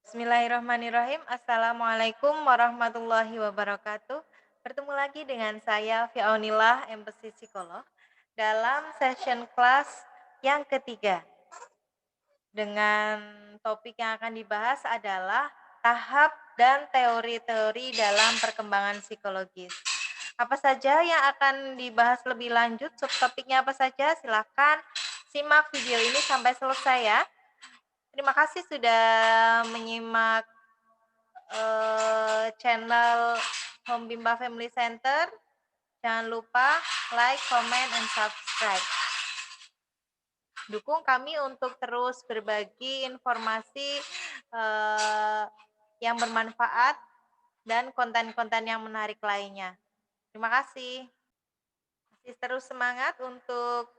Bismillahirrahmanirrahim. Assalamualaikum warahmatullahi wabarakatuh. Bertemu lagi dengan saya Fiaunillah, MPC Psikolog, dalam session kelas yang ketiga. Dengan topik yang akan dibahas adalah tahap dan teori-teori dalam perkembangan psikologis. Apa saja yang akan dibahas lebih lanjut, subtopiknya apa saja, silakan simak video ini sampai selesai ya. Terima kasih sudah menyimak channel Home Bimba Family Center. Jangan lupa like, comment, and subscribe. Dukung kami untuk terus berbagi informasi yang bermanfaat dan konten-konten yang menarik lainnya. Terima kasih. Masih terus semangat untuk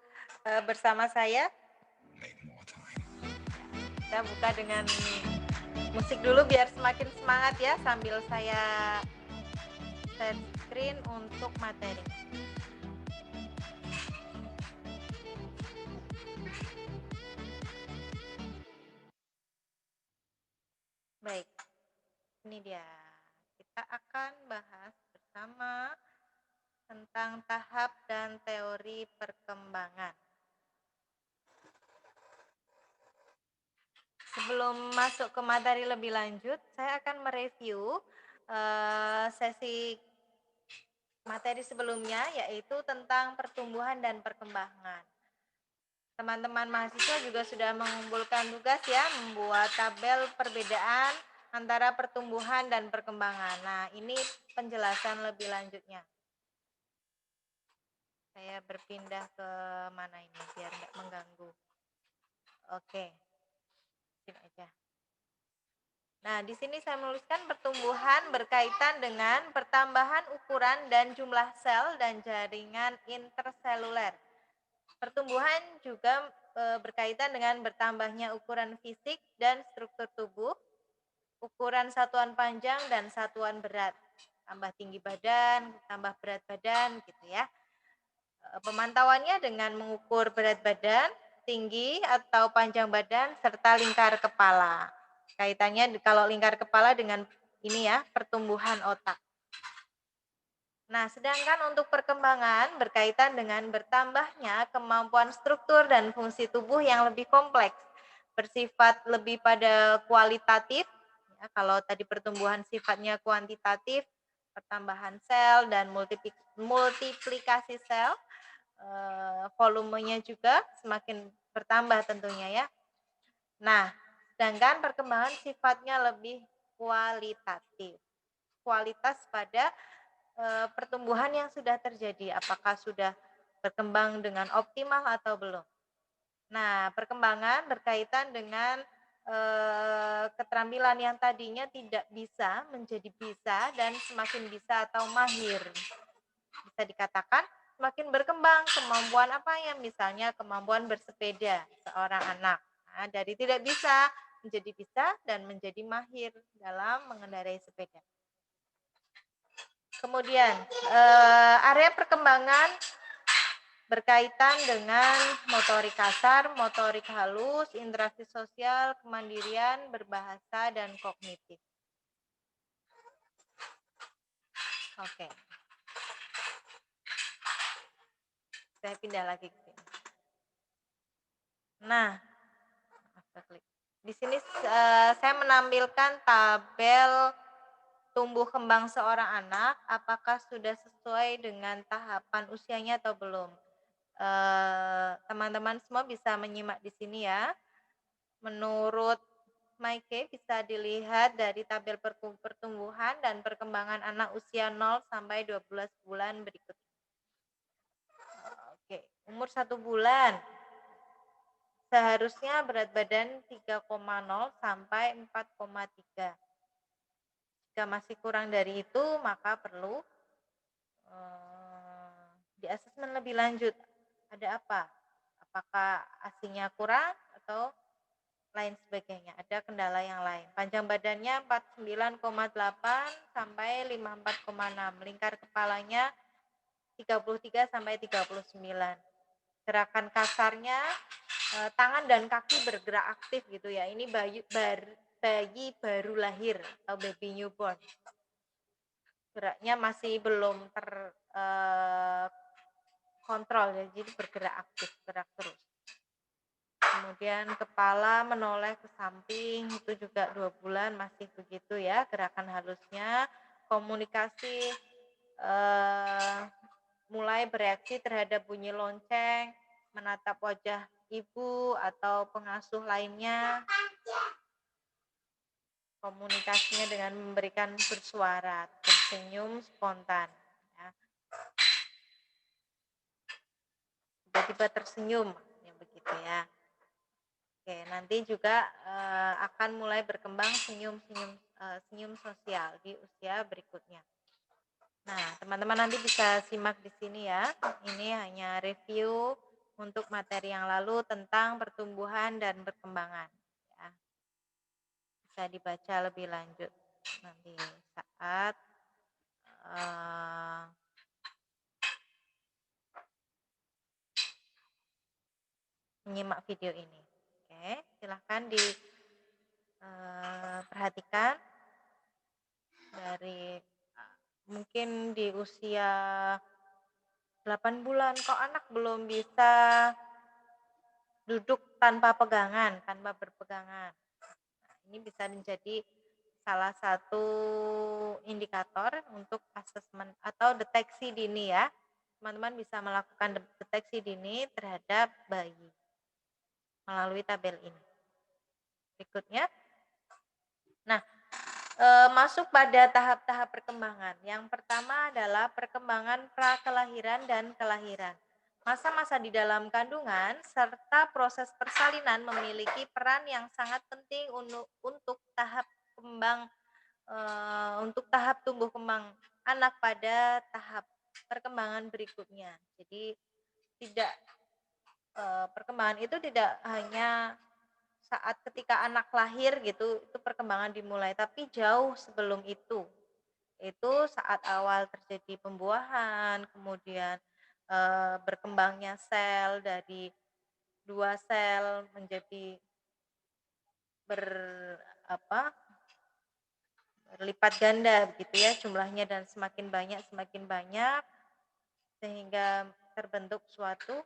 bersama saya. Kita buka dengan musik dulu biar semakin semangat ya, sambil saya share screen untuk materi. Baik, ini dia. Kita akan bahas bersama tentang tahap dan teori perkembangan. Sebelum masuk ke materi lebih lanjut, saya akan mereview sesi materi sebelumnya, yaitu tentang pertumbuhan dan perkembangan. Teman-teman mahasiswa juga sudah mengumpulkan tugas ya, membuat tabel perbedaan antara pertumbuhan dan perkembangan. Nah, ini penjelasan lebih lanjutnya. Saya berpindah ke mana ini biar nggak mengganggu. Oke, sini aja. Nah, di sini saya menuliskan pertumbuhan berkaitan dengan pertambahan ukuran dan jumlah sel dan jaringan interseluler. Pertumbuhan juga berkaitan dengan bertambahnya ukuran fisik dan struktur tubuh, ukuran satuan panjang dan satuan berat. Tambah tinggi badan, tambah berat badan gitu ya. Pemantauannya dengan mengukur berat badan, tinggi atau panjang badan, serta lingkar kepala. Kaitannya kalau lingkar kepala dengan ini ya, pertumbuhan otak. Nah, sedangkan untuk perkembangan berkaitan dengan bertambahnya kemampuan struktur dan fungsi tubuh yang lebih kompleks, bersifat lebih pada kualitatif. Ya, kalau tadi pertumbuhan sifatnya kuantitatif, pertambahan sel dan multiplikasi sel, volumenya juga semakin bertambah tentunya ya. Nah, sedangkan perkembangan sifatnya lebih kualitatif. Kualitas pada pertumbuhan yang sudah terjadi, apakah sudah berkembang dengan optimal atau belum. Nah, perkembangan berkaitan dengan keterampilan yang tadinya tidak bisa menjadi bisa dan semakin bisa atau mahir. Bisa dikatakan semakin berkembang kemampuan apa ya, misalnya kemampuan bersepeda seorang anak. Nah, dari tidak bisa menjadi bisa dan menjadi mahir dalam mengendarai sepeda. Kemudian area perkembangan berkaitan dengan motorik kasar, motorik halus, interaksi sosial, kemandirian, berbahasa, dan kognitif. Oke. Saya pindah lagi ke sini. Nah, di sini saya menampilkan tabel tumbuh kembang seorang anak, apakah sudah sesuai dengan tahapan usianya atau belum. Teman-teman semua bisa menyimak di sini ya. Menurut Maike bisa dilihat dari tabel pertumbuhan dan perkembangan anak usia 0 sampai 12 bulan berikut. Oke, umur 1 bulan. Seharusnya berat badan 3,0 sampai 4,3. Jika masih kurang dari itu, maka perlu di asesmen lebih lanjut. Ada apa? Apakah asinya kurang atau lain sebagainya? Ada kendala yang lain. Panjang badannya 49,8 sampai 54,6. Lingkar kepalanya 33 sampai 39. Gerakan kasarnya tangan dan kaki bergerak aktif gitu ya. Ini bayi baru lahir atau baby newborn. Geraknya masih belum kontrol ya, jadi bergerak aktif, gerak terus. Kemudian kepala menoleh ke samping, itu juga 2 bulan masih begitu ya gerakan halusnya. Komunikasi mulai bereaksi terhadap bunyi lonceng, menatap wajah ibu atau pengasuh lainnya. Komunikasinya dengan memberikan bersuara, tersenyum spontan. Ya. Tiba-tiba tersenyum, ya begitu ya. Oke, nanti juga akan mulai berkembang senyum sosial di usia berikutnya. Nah, teman-teman nanti bisa simak di sini ya. Ini hanya review untuk materi yang lalu tentang pertumbuhan dan perkembangan. Ya. Bisa dibaca lebih lanjut nanti saat menyimak video ini. Oke, silahkan diperhatikan dari mungkin di usia 8 bulan kok anak belum bisa duduk tanpa pegangan, tanpa berpegangan. Nah, ini bisa menjadi salah satu indikator untuk asesmen atau deteksi dini ya. Teman-teman bisa melakukan deteksi dini terhadap bayi melalui tabel ini. Berikutnya. Nah, masuk pada tahap-tahap perkembangan. Yang pertama adalah perkembangan prakelahiran dan kelahiran. Masa-masa di dalam kandungan serta proses persalinan memiliki peran yang sangat penting untuk tahap tumbuh kembang anak pada tahap perkembangan berikutnya. Jadi tidak perkembangan itu tidak hanya saat ketika anak lahir gitu, itu perkembangan dimulai, tapi jauh sebelum itu. Itu saat awal terjadi pembuahan, kemudian berkembangnya sel dari 2 sel menjadi berlipat ganda begitu ya jumlahnya, dan semakin banyak sehingga terbentuk suatu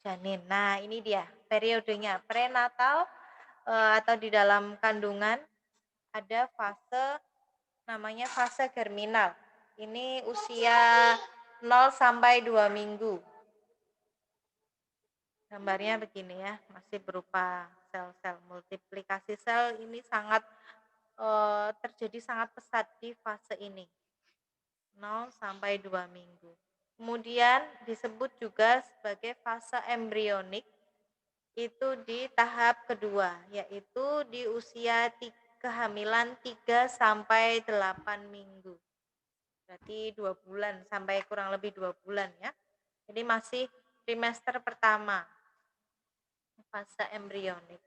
janin. Nah, ini dia periodenya prenatal atau di dalam kandungan ada fase namanya fase germinal. Ini usia 0 sampai 2 minggu. Gambarnya begini ya, masih berupa sel-sel. Multiplikasi sel ini terjadi sangat pesat di fase ini. 0 sampai 2 minggu. Kemudian disebut juga sebagai fase embrionik, itu di tahap kedua, yaitu di usia kehamilan 3 sampai 8 minggu. Berarti 2 bulan sampai kurang lebih 2 bulan ya. Jadi masih trimester pertama, fase embrionik.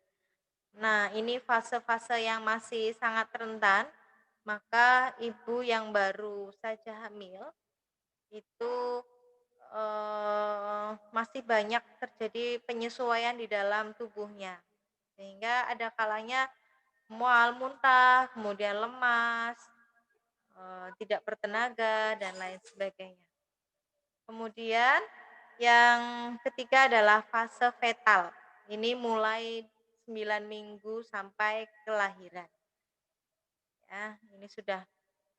Nah, ini fase-fase yang masih sangat rentan, maka ibu yang baru saja hamil itu masih banyak terjadi penyesuaian di dalam tubuhnya. Sehingga ada kalanya mual, muntah, kemudian lemas, tidak bertenaga, dan lain sebagainya. Kemudian yang ketiga adalah fase fetal. Ini mulai 9 minggu sampai kelahiran. Ya, ini sudah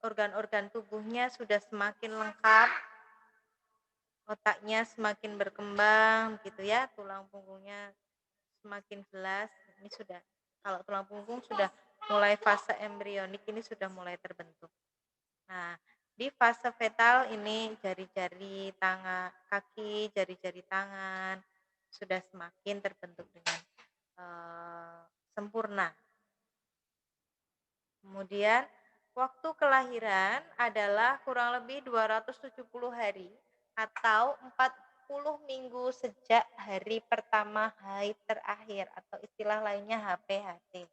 organ-organ tubuhnya sudah semakin lengkap, otaknya semakin berkembang gitu ya, tulang punggungnya semakin jelas. Ini sudah, kalau tulang punggung sudah mulai fase embrionik, ini sudah mulai terbentuk. Nah, di fase fetal ini jari-jari tangan, kaki, jari-jari tangan sudah semakin terbentuk dengan sempurna. Kemudian waktu kelahiran adalah kurang lebih 270 hari atau 40 minggu sejak hari pertama haid terakhir, atau istilah lainnya HPHT.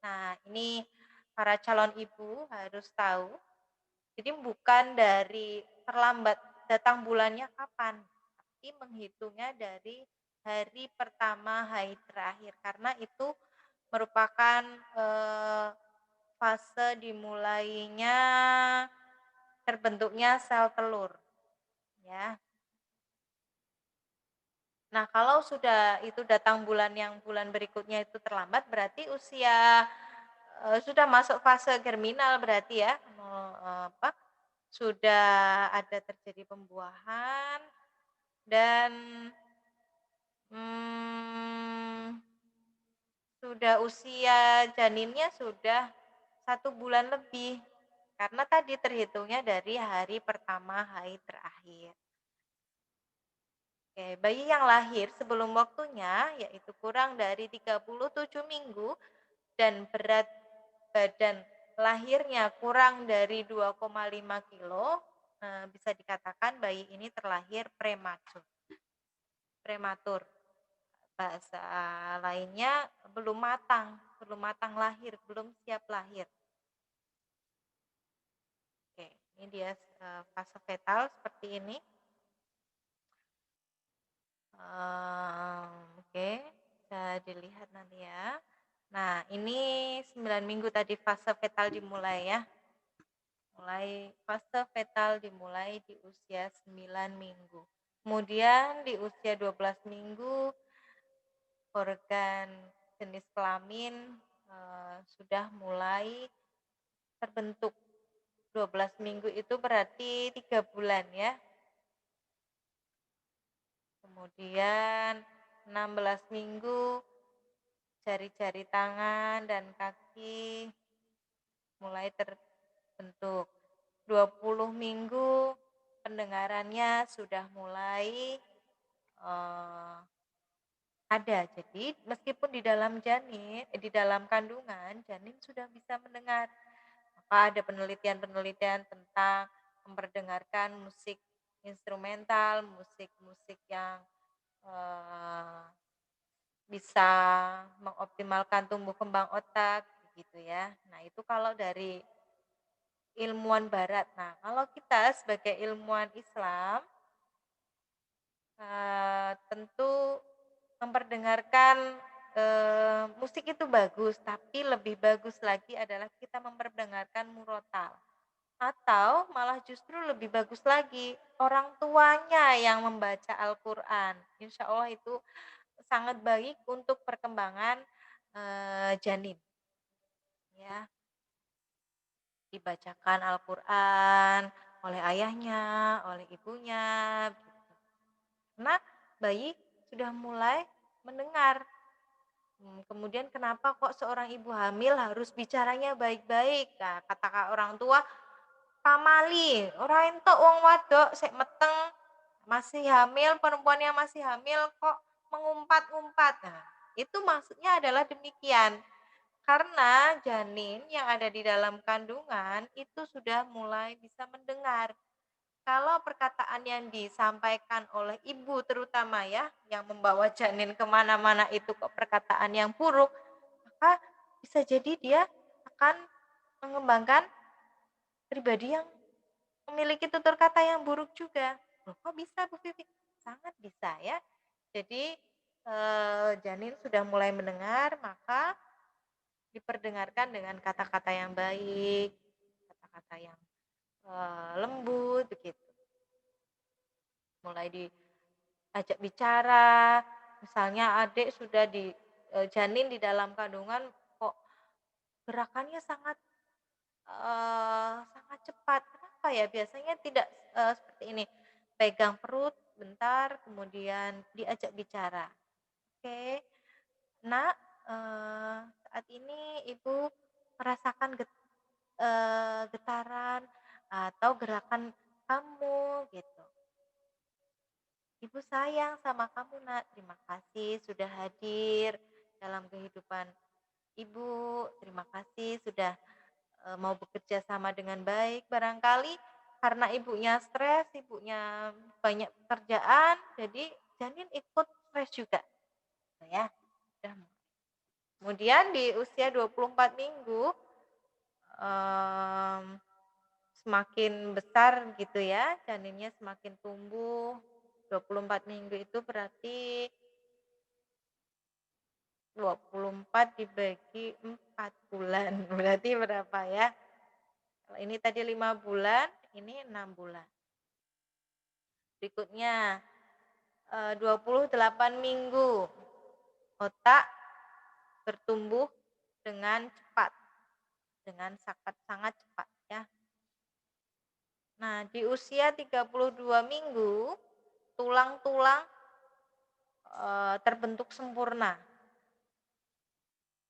Nah, ini para calon ibu harus tahu. Jadi bukan dari terlambat datang bulannya kapan, tapi menghitungnya dari hari pertama haid terakhir, karena itu merupakan fase dimulainya terbentuknya sel telur, ya. Nah, kalau sudah itu datang bulan berikutnya itu terlambat, berarti usia, sudah masuk fase germinal berarti ya, sudah ada terjadi pembuahan dan, mmm, sudah usia janinnya sudah 1 bulan lebih, karena tadi terhitungnya dari hari pertama haid terakhir. Oke, bayi yang lahir sebelum waktunya, yaitu kurang dari 37 minggu dan berat badan lahirnya kurang dari 2,5 kilo, bisa dikatakan bayi ini terlahir prematur. Bahasa lainnya belum matang lahir, belum siap lahir. Oke, ini dia, fase fetal seperti ini. Oke, bisa dilihat nanti ya. Nah, ini 9 minggu tadi fase fetal dimulai ya. Fase fetal dimulai di usia 9 minggu. Kemudian di usia 12 minggu organ jenis kelamin, sudah mulai terbentuk. 12 minggu itu berarti 3 bulan ya. Kemudian 16 minggu jari-jari tangan dan kaki mulai terbentuk. 20 minggu pendengarannya sudah mulai ada. Jadi meskipun di dalam kandungan janin sudah bisa mendengar. Maka ada penelitian-penelitian tentang memperdengarkan musik instrumental, musik-musik yang eh, bisa mengoptimalkan tumbuh kembang otak gitu ya. Nah, itu kalau dari ilmuwan barat. Nah, kalau kita sebagai ilmuwan Islam tentu memperdengarkan musik itu bagus, tapi lebih bagus lagi adalah kita memperdengarkan murotal. Atau malah justru lebih bagus lagi, orang tuanya yang membaca Al-Quran. Insya Allah itu sangat baik untuk perkembangan janin. Ya, dibacakan Al-Quran oleh ayahnya, oleh ibunya. Karena bayi sudah mulai mendengar. Kemudian kenapa kok seorang ibu hamil harus bicaranya baik-baik? Nah, kata orang tua, pamali, ora entuk wong wadok sik meteng masih hamil, perempuan yang masih hamil kok mengumpat-ngumpat. Nah, itu maksudnya adalah demikian. Karena janin yang ada di dalam kandungan itu sudah mulai bisa mendengar. Kalau perkataan yang disampaikan oleh ibu terutama ya, yang membawa janin kemana-mana itu kok perkataan yang buruk, maka bisa jadi dia akan mengembangkan pribadi yang memiliki tutur kata yang buruk juga. Loh, kok bisa Bu Vivi? Sangat bisa ya. Jadi janin sudah mulai mendengar, maka diperdengarkan dengan kata-kata yang baik, kata-kata yang lembut begitu. Mulai diajak bicara, misalnya adik sudah janin di dalam kandungan kok gerakannya sangat cepat. Kenapa ya? Biasanya tidak seperti ini. Pegang perut bentar, kemudian diajak bicara. Oke, Nak, saat ini Ibu merasakan getaran atau gerakan kamu gitu. Ibu sayang sama kamu, Nak. Terima kasih sudah hadir dalam kehidupan Ibu. Terima kasih sudah mau bekerja sama dengan baik. Barangkali karena ibunya stres, ibunya banyak pekerjaan, jadi janin ikut stres juga. Gitu ya. Kemudian di usia 24 minggu semakin besar gitu ya, janinnya semakin tumbuh. 24 minggu itu berarti 24 dibagi 4 bulan, berarti berapa ya? Kalau ini tadi 5 bulan, ini 6 bulan. Berikutnya, 28 minggu. Otak bertumbuh dengan cepat, dengan sangat cepat ya. Nah, di usia 32 minggu, tulang-tulang, terbentuk sempurna.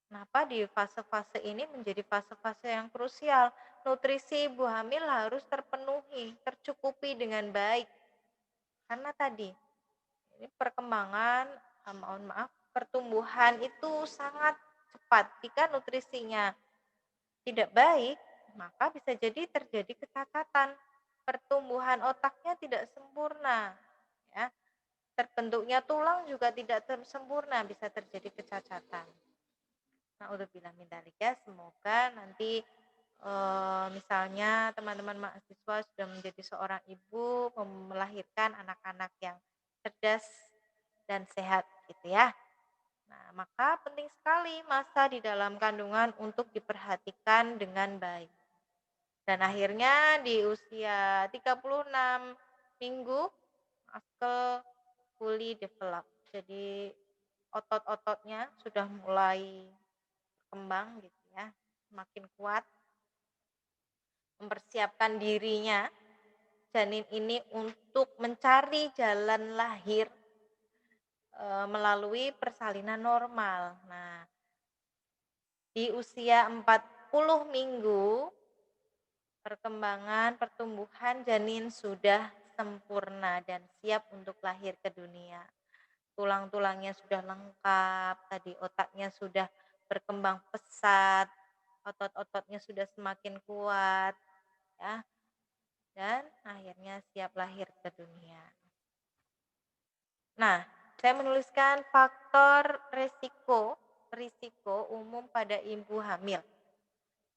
Kenapa di fase-fase ini menjadi fase-fase yang krusial? Nutrisi ibu hamil harus terpenuhi, tercukupi dengan baik. Karena tadi, ini perkembangan, mohon maaf, pertumbuhan itu sangat cepat. Jika nutrisinya tidak baik, maka bisa jadi terjadi kecacatan. Pertumbuhan otaknya tidak sempurna, ya. Terbentuknya tulang juga tidak sempurna, bisa terjadi kecacatan. Naudzubillah min dzalik ya, semoga nanti misalnya teman-teman mahasiswa sudah menjadi seorang ibu, melahirkan anak-anak yang cerdas dan sehat gitu ya. Nah, maka penting sekali masa di dalam kandungan untuk diperhatikan dengan baik. Dan akhirnya di usia 36 minggu muscle fully develop. Jadi otot-ototnya sudah mulai berkembang gitu ya, semakin kuat, mempersiapkan dirinya janin ini untuk mencari jalan lahir melalui persalinan normal. Nah, di usia 40 minggu perkembangan pertumbuhan janin sudah sempurna dan siap untuk lahir ke dunia. Tulang-tulangnya sudah lengkap, tadi otaknya sudah berkembang pesat, otot-ototnya sudah semakin kuat, ya, dan akhirnya siap lahir ke dunia. Nah, saya menuliskan faktor risiko umum pada ibu hamil.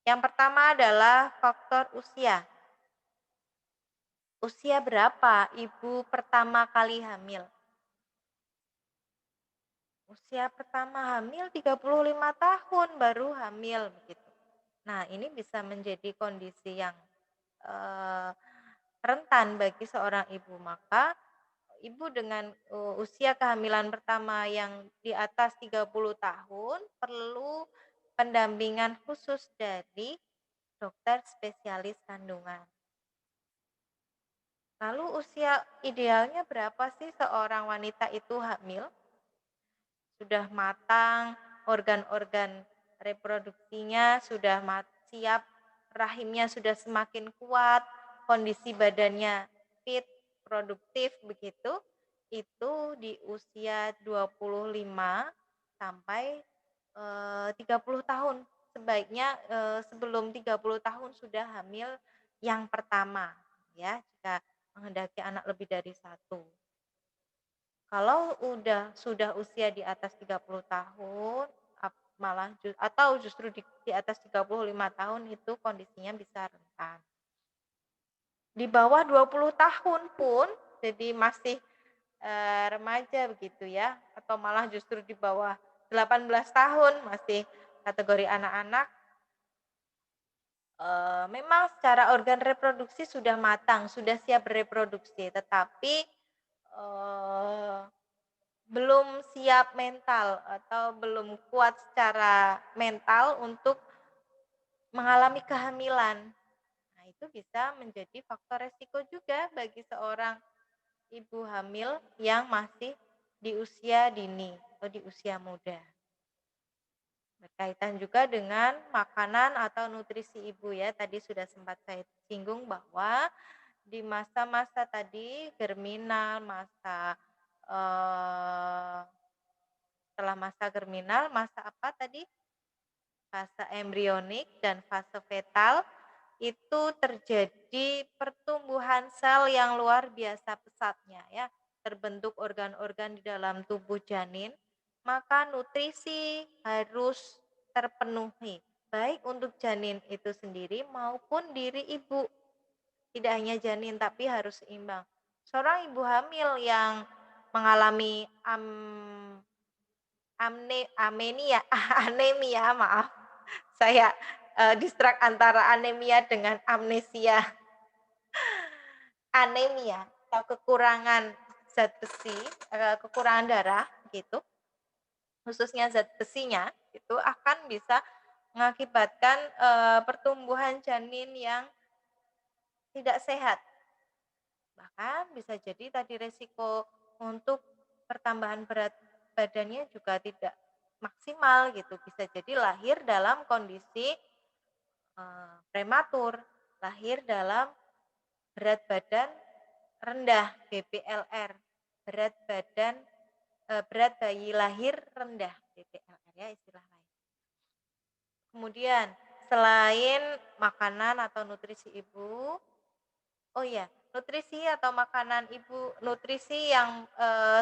Yang pertama adalah faktor usia. Usia berapa ibu pertama kali hamil? Usia pertama hamil 35 tahun baru hamil begitu. Nah, ini bisa menjadi kondisi yang rentan bagi seorang ibu. Maka ibu dengan usia kehamilan pertama yang di atas 30 tahun perlu pendampingan khusus dari dokter spesialis kandungan. Lalu usia idealnya berapa sih seorang wanita itu hamil? Sudah matang, organ-organ reproduksinya sudah siap, rahimnya sudah semakin kuat, kondisi badannya fit, produktif begitu, itu di usia 25 sampai 30 tahun. Sebaiknya sebelum 30 tahun sudah hamil yang pertama ya, jika menghendaki anak lebih dari satu. Kalau sudah usia di atas 30 tahun, malah atau justru di atas 35 tahun itu kondisinya bisa rentan. Di bawah 20 tahun pun, jadi masih remaja begitu ya, atau malah justru di bawah 18 tahun masih kategori anak-anak, memang secara organ reproduksi sudah matang, sudah siap bereproduksi, tetapi belum siap mental atau belum kuat secara mental untuk mengalami kehamilan. Nah, itu bisa menjadi faktor resiko juga bagi seorang ibu hamil yang masih di usia dini atau di usia muda. Berkaitan juga dengan makanan atau nutrisi ibu ya, tadi sudah sempat saya singgung bahwa di masa-masa tadi germinal, setelah masa germinal, masa apa tadi? Fase embrionik dan fase fetal, itu terjadi pertumbuhan sel yang luar biasa pesatnya ya. Terbentuk organ-organ di dalam tubuh janin, maka nutrisi harus terpenuhi, baik untuk janin itu sendiri maupun diri ibu. Tidak hanya janin tapi harus seimbang. Seorang ibu hamil yang mengalami amenia, anemia, maaf. Saya distract antara anemia dengan amnesia. Anemia atau kekurangan zat besi, kekurangan darah gitu, khususnya zat besinya, itu akan bisa mengakibatkan pertumbuhan janin yang tidak sehat. Bahkan bisa jadi tadi resiko untuk pertambahan berat badannya juga tidak maksimal gitu, bisa jadi lahir dalam kondisi prematur, lahir dalam berat badan rendah, BBLR, berat badan berat bayi lahir rendah, BBLR ya istilah lain. Kemudian selain makanan atau nutrisi ibu, oh ya, nutrisi atau makanan ibu, nutrisi yang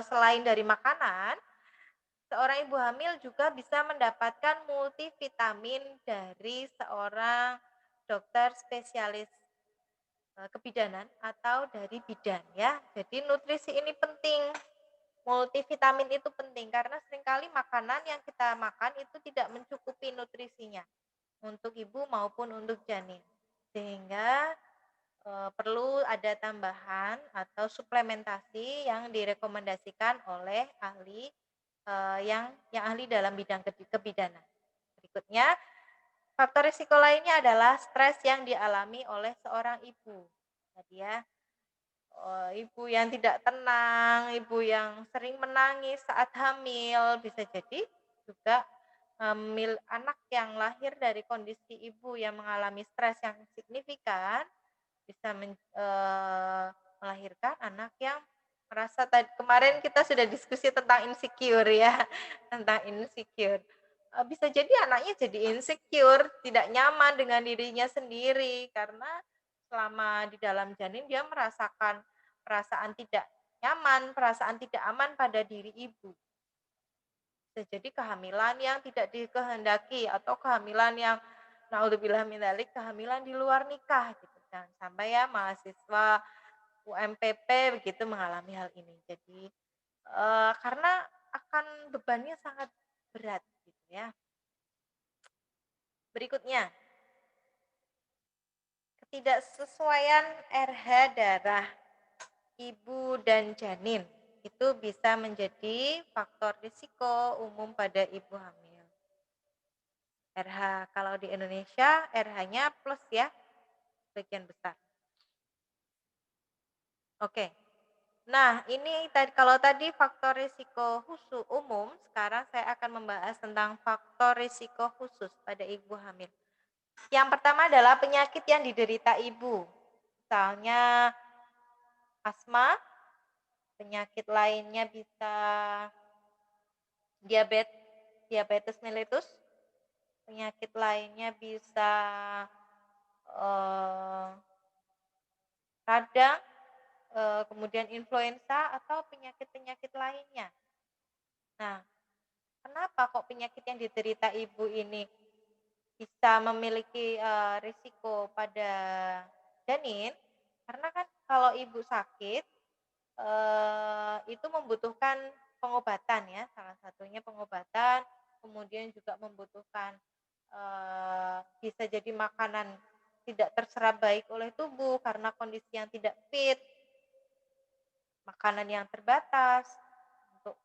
selain dari makanan, seorang ibu hamil juga bisa mendapatkan multivitamin dari seorang dokter spesialis kebidanan atau dari bidan ya. Jadi nutrisi ini penting. Multivitamin itu penting karena seringkali makanan yang kita makan itu tidak mencukupi nutrisinya untuk ibu maupun untuk janin. Sehingga perlu ada tambahan atau suplementasi yang direkomendasikan oleh ahli yang ahli dalam bidang kebidanan. Berikutnya, faktor risiko lainnya adalah stres yang dialami oleh seorang ibu. Tadi ya, ibu yang tidak tenang, ibu yang sering menangis saat hamil, bisa jadi juga anak yang lahir dari kondisi ibu yang mengalami stres yang signifikan bisa melahirkan anak yang merasa kemarin kita sudah diskusi tentang insecure ya, tentang insecure. Bisa jadi anaknya jadi insecure, tidak nyaman dengan dirinya sendiri karena selama di dalam janin dia merasakan perasaan tidak nyaman, perasaan tidak aman pada diri ibu. Bisa jadi kehamilan yang tidak dikehendaki atau kehamilan yang naudzubillah min dzalik, kehamilan di luar nikah gitu. Jangan sampai ya mahasiswa UMPP begitu mengalami hal ini. Jadi karena akan bebannya sangat berat gitu ya. Berikutnya, ketidaksesuaian RH darah ibu dan janin itu bisa menjadi faktor risiko umum pada ibu hamil. RH kalau di Indonesia RH-nya plus ya, sebagian besar. Oke. Nah, ini kalau tadi faktor risiko khusus umum, sekarang saya akan membahas tentang faktor risiko khusus pada ibu hamil. Yang pertama adalah penyakit yang diderita ibu. Misalnya asma, penyakit lainnya bisa diabetes mellitus, penyakit lainnya bisa radang, kemudian influenza atau penyakit-penyakit lainnya. Nah, kenapa kok penyakit yang diderita ibu ini bisa memiliki risiko pada janin? Karena kan kalau ibu sakit itu membutuhkan pengobatan ya, salah satunya pengobatan, kemudian juga membutuhkan bisa jadi makanan tidak terserap baik oleh tubuh karena kondisi yang tidak fit, makanan yang terbatas untuk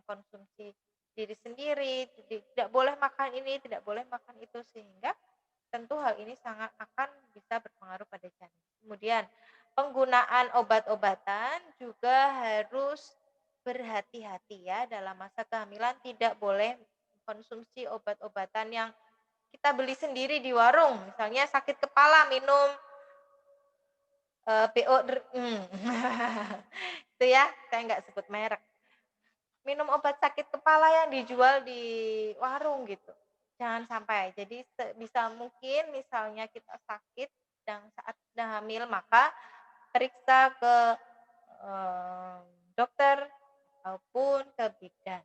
konsumsi diri sendiri, jadi tidak boleh makan ini, tidak boleh makan itu, sehingga tentu hal ini sangat akan bisa berpengaruh pada janin. Kemudian penggunaan obat-obatan juga harus berhati-hati ya dalam masa kehamilan, tidak boleh konsumsi obat-obatan yang kita beli sendiri di warung, misalnya sakit kepala minum BO itu ya, saya nggak sebut merek. Minum obat sakit kepala yang dijual di warung gitu. Jangan sampai. Jadi bisa mungkin misalnya kita sakit dan saat sedang hamil maka periksa ke dokter ataupun ke bidan.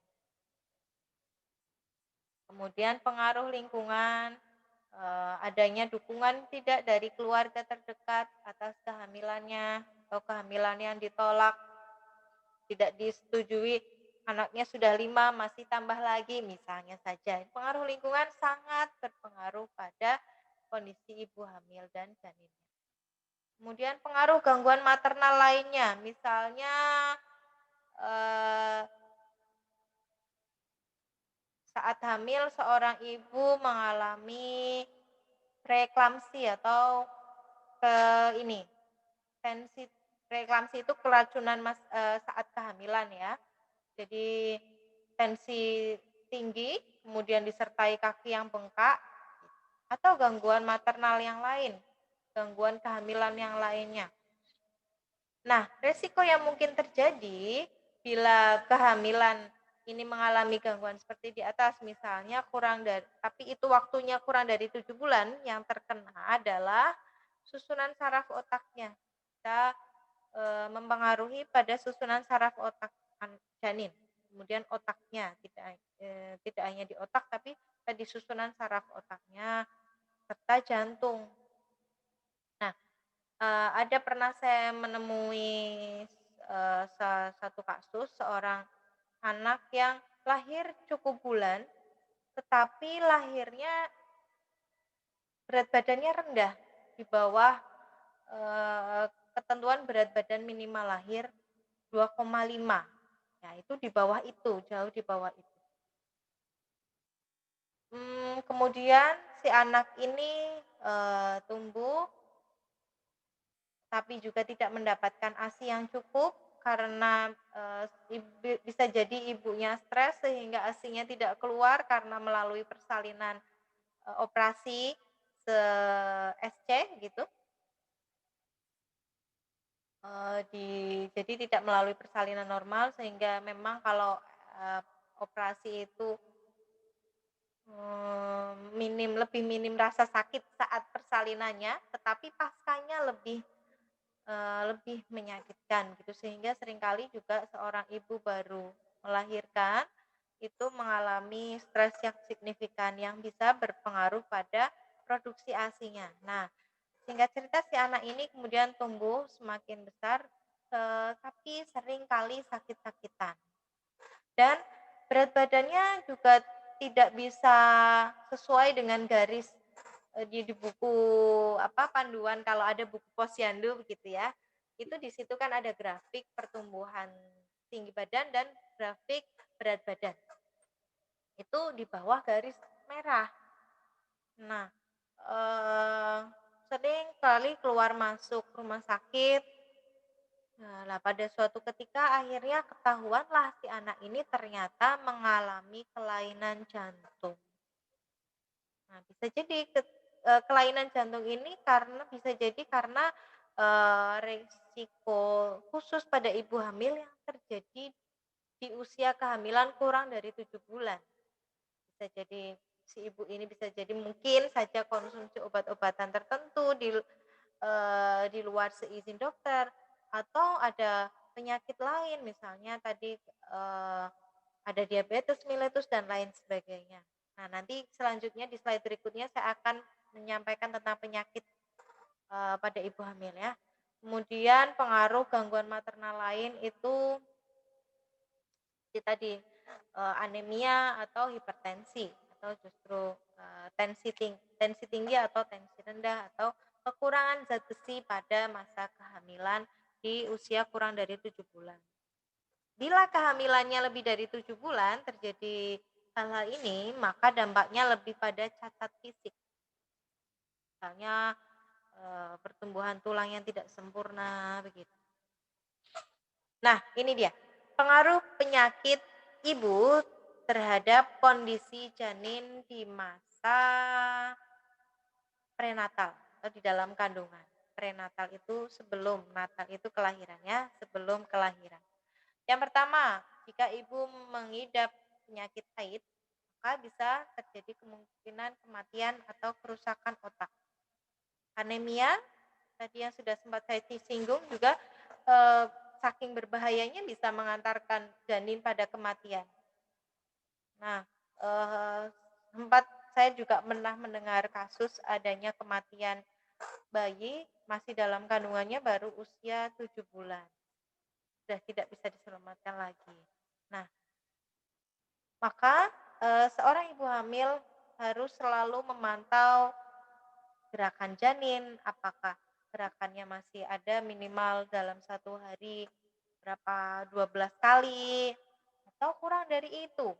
Kemudian pengaruh lingkungan, adanya dukungan tidak dari keluarga terdekat atas kehamilannya atau kehamilan yang ditolak, tidak disetujui anaknya sudah 5 masih tambah lagi misalnya saja. Pengaruh lingkungan sangat berpengaruh pada kondisi ibu hamil dan janinnya. Kemudian pengaruh gangguan maternal lainnya, misalnya eh, saat hamil seorang ibu mengalami preeklamsi atau ke ini tensi preeklamsi itu keracunan saat kehamilan ya. Jadi tensi tinggi, kemudian disertai kaki yang bengkak, atau gangguan maternal yang lain, gangguan kehamilan yang lainnya. Nah, resiko yang mungkin terjadi bila kehamilan ini mengalami gangguan seperti di atas, misalnya tapi itu waktunya kurang dari 7 bulan, yang terkena adalah susunan saraf otaknya. Bisa mempengaruhi pada susunan saraf otak janin. Kemudian otaknya, tidak hanya di otak tapi di susunan saraf otaknya serta jantung. Nah, ada pernah saya menemui satu kasus seorang anak yang lahir cukup bulan, tetapi lahirnya berat badannya rendah, di bawah ketentuan berat badan minimal lahir 2,5. Ya, itu di bawah itu, jauh di bawah itu. Kemudian si anak ini tumbuh, tapi juga tidak mendapatkan ASI yang cukup karena bisa jadi ibunya stres sehingga ASI-nya tidak keluar karena melalui persalinan operasi SC gitu. Jadi tidak melalui persalinan normal sehingga memang kalau operasi itu lebih minim rasa sakit saat persalinannya, tetapi paskanya lebih menyakitkan gitu, sehingga seringkali juga seorang ibu baru melahirkan itu mengalami stres yang signifikan yang bisa berpengaruh pada produksi ASI-nya. Nah, singkat cerita si anak ini kemudian tumbuh semakin besar, tapi seringkali sakit-sakitan. Dan berat badannya juga tidak bisa sesuai dengan garis di buku panduan kalau ada buku posyandu begitu ya. Itu di situ kan ada grafik pertumbuhan tinggi badan dan grafik berat badan. Itu di bawah garis merah. Nah, sering kali keluar masuk rumah sakit. Nah, pada suatu ketika akhirnya ketahuanlah si anak ini ternyata mengalami kelainan jantung. Nah, bisa jadi kelainan jantung ini bisa jadi karena resiko khusus pada ibu hamil yang terjadi di usia kehamilan kurang dari 7 bulan. Bisa jadi si ibu ini bisa jadi mungkin saja konsumsi obat-obatan tertentu di luar seizin dokter, atau ada penyakit lain misalnya tadi ada diabetes mellitus dan lain sebagainya. Nah, nanti selanjutnya di slide berikutnya saya akan menyampaikan tentang penyakit pada ibu hamil ya. Kemudian pengaruh gangguan maternal lain itu tadi anemia atau hipertensi, atau justru tensi tinggi atau tensi rendah, atau kekurangan zat besi pada masa kehamilan di usia kurang dari 7 bulan. Bila kehamilannya lebih dari 7 bulan terjadi hal-hal ini, maka dampaknya lebih pada cacat fisik. Misalnya pertumbuhan tulang yang tidak sempurna begitu. Nah, ini dia pengaruh penyakit ibu terhadap kondisi janin di masa prenatal atau di dalam kandungan. Prenatal itu sebelum, natal itu kelahirannya, sebelum kelahiran. Yang pertama, jika ibu mengidap penyakit haid, maka bisa terjadi kemungkinan kematian atau kerusakan otak. Anemia, tadi yang sudah sempat saya singgung juga, saking berbahayanya bisa mengantarkan janin pada kematian. Nah, sempat saya juga pernah mendengar kasus adanya kematian bayi masih dalam kandungannya baru usia 7 bulan. Sudah tidak bisa diselamatkan lagi. Nah, Maka, seorang ibu hamil harus selalu memantau gerakan janin, apakah gerakannya masih ada minimal dalam satu hari berapa, 12 kali atau kurang dari itu.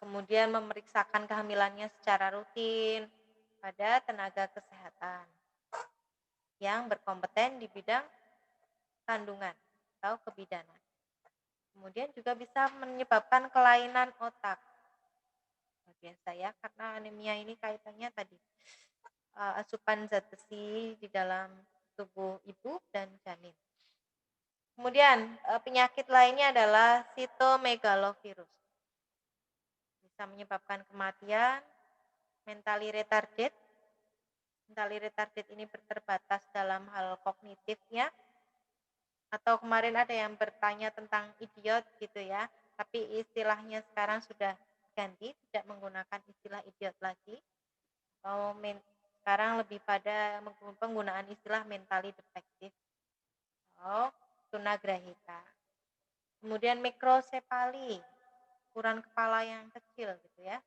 Kemudian memeriksakan kehamilannya secara rutin pada tenaga kesehatan yang berkompeten di bidang kandungan atau kebidanan. Kemudian juga bisa menyebabkan kelainan otak. Luar biasa ya, karena anemia ini kaitannya tadi asupan zat besi di dalam tubuh ibu dan janin. Kemudian penyakit lainnya adalah sitomegalovirus. Bisa menyebabkan kematian, mentally retarded. Mentally retarded ini terbatas dalam hal kognitifnya. Atau kemarin ada yang bertanya tentang idiot gitu ya, tapi istilahnya sekarang sudah ganti, tidak menggunakan istilah idiot lagi. Sekarang lebih pada penggunaan istilah mentally defective atau tunagrahita. Kemudian mikrosepali, ukuran kepala yang kecil gitu ya.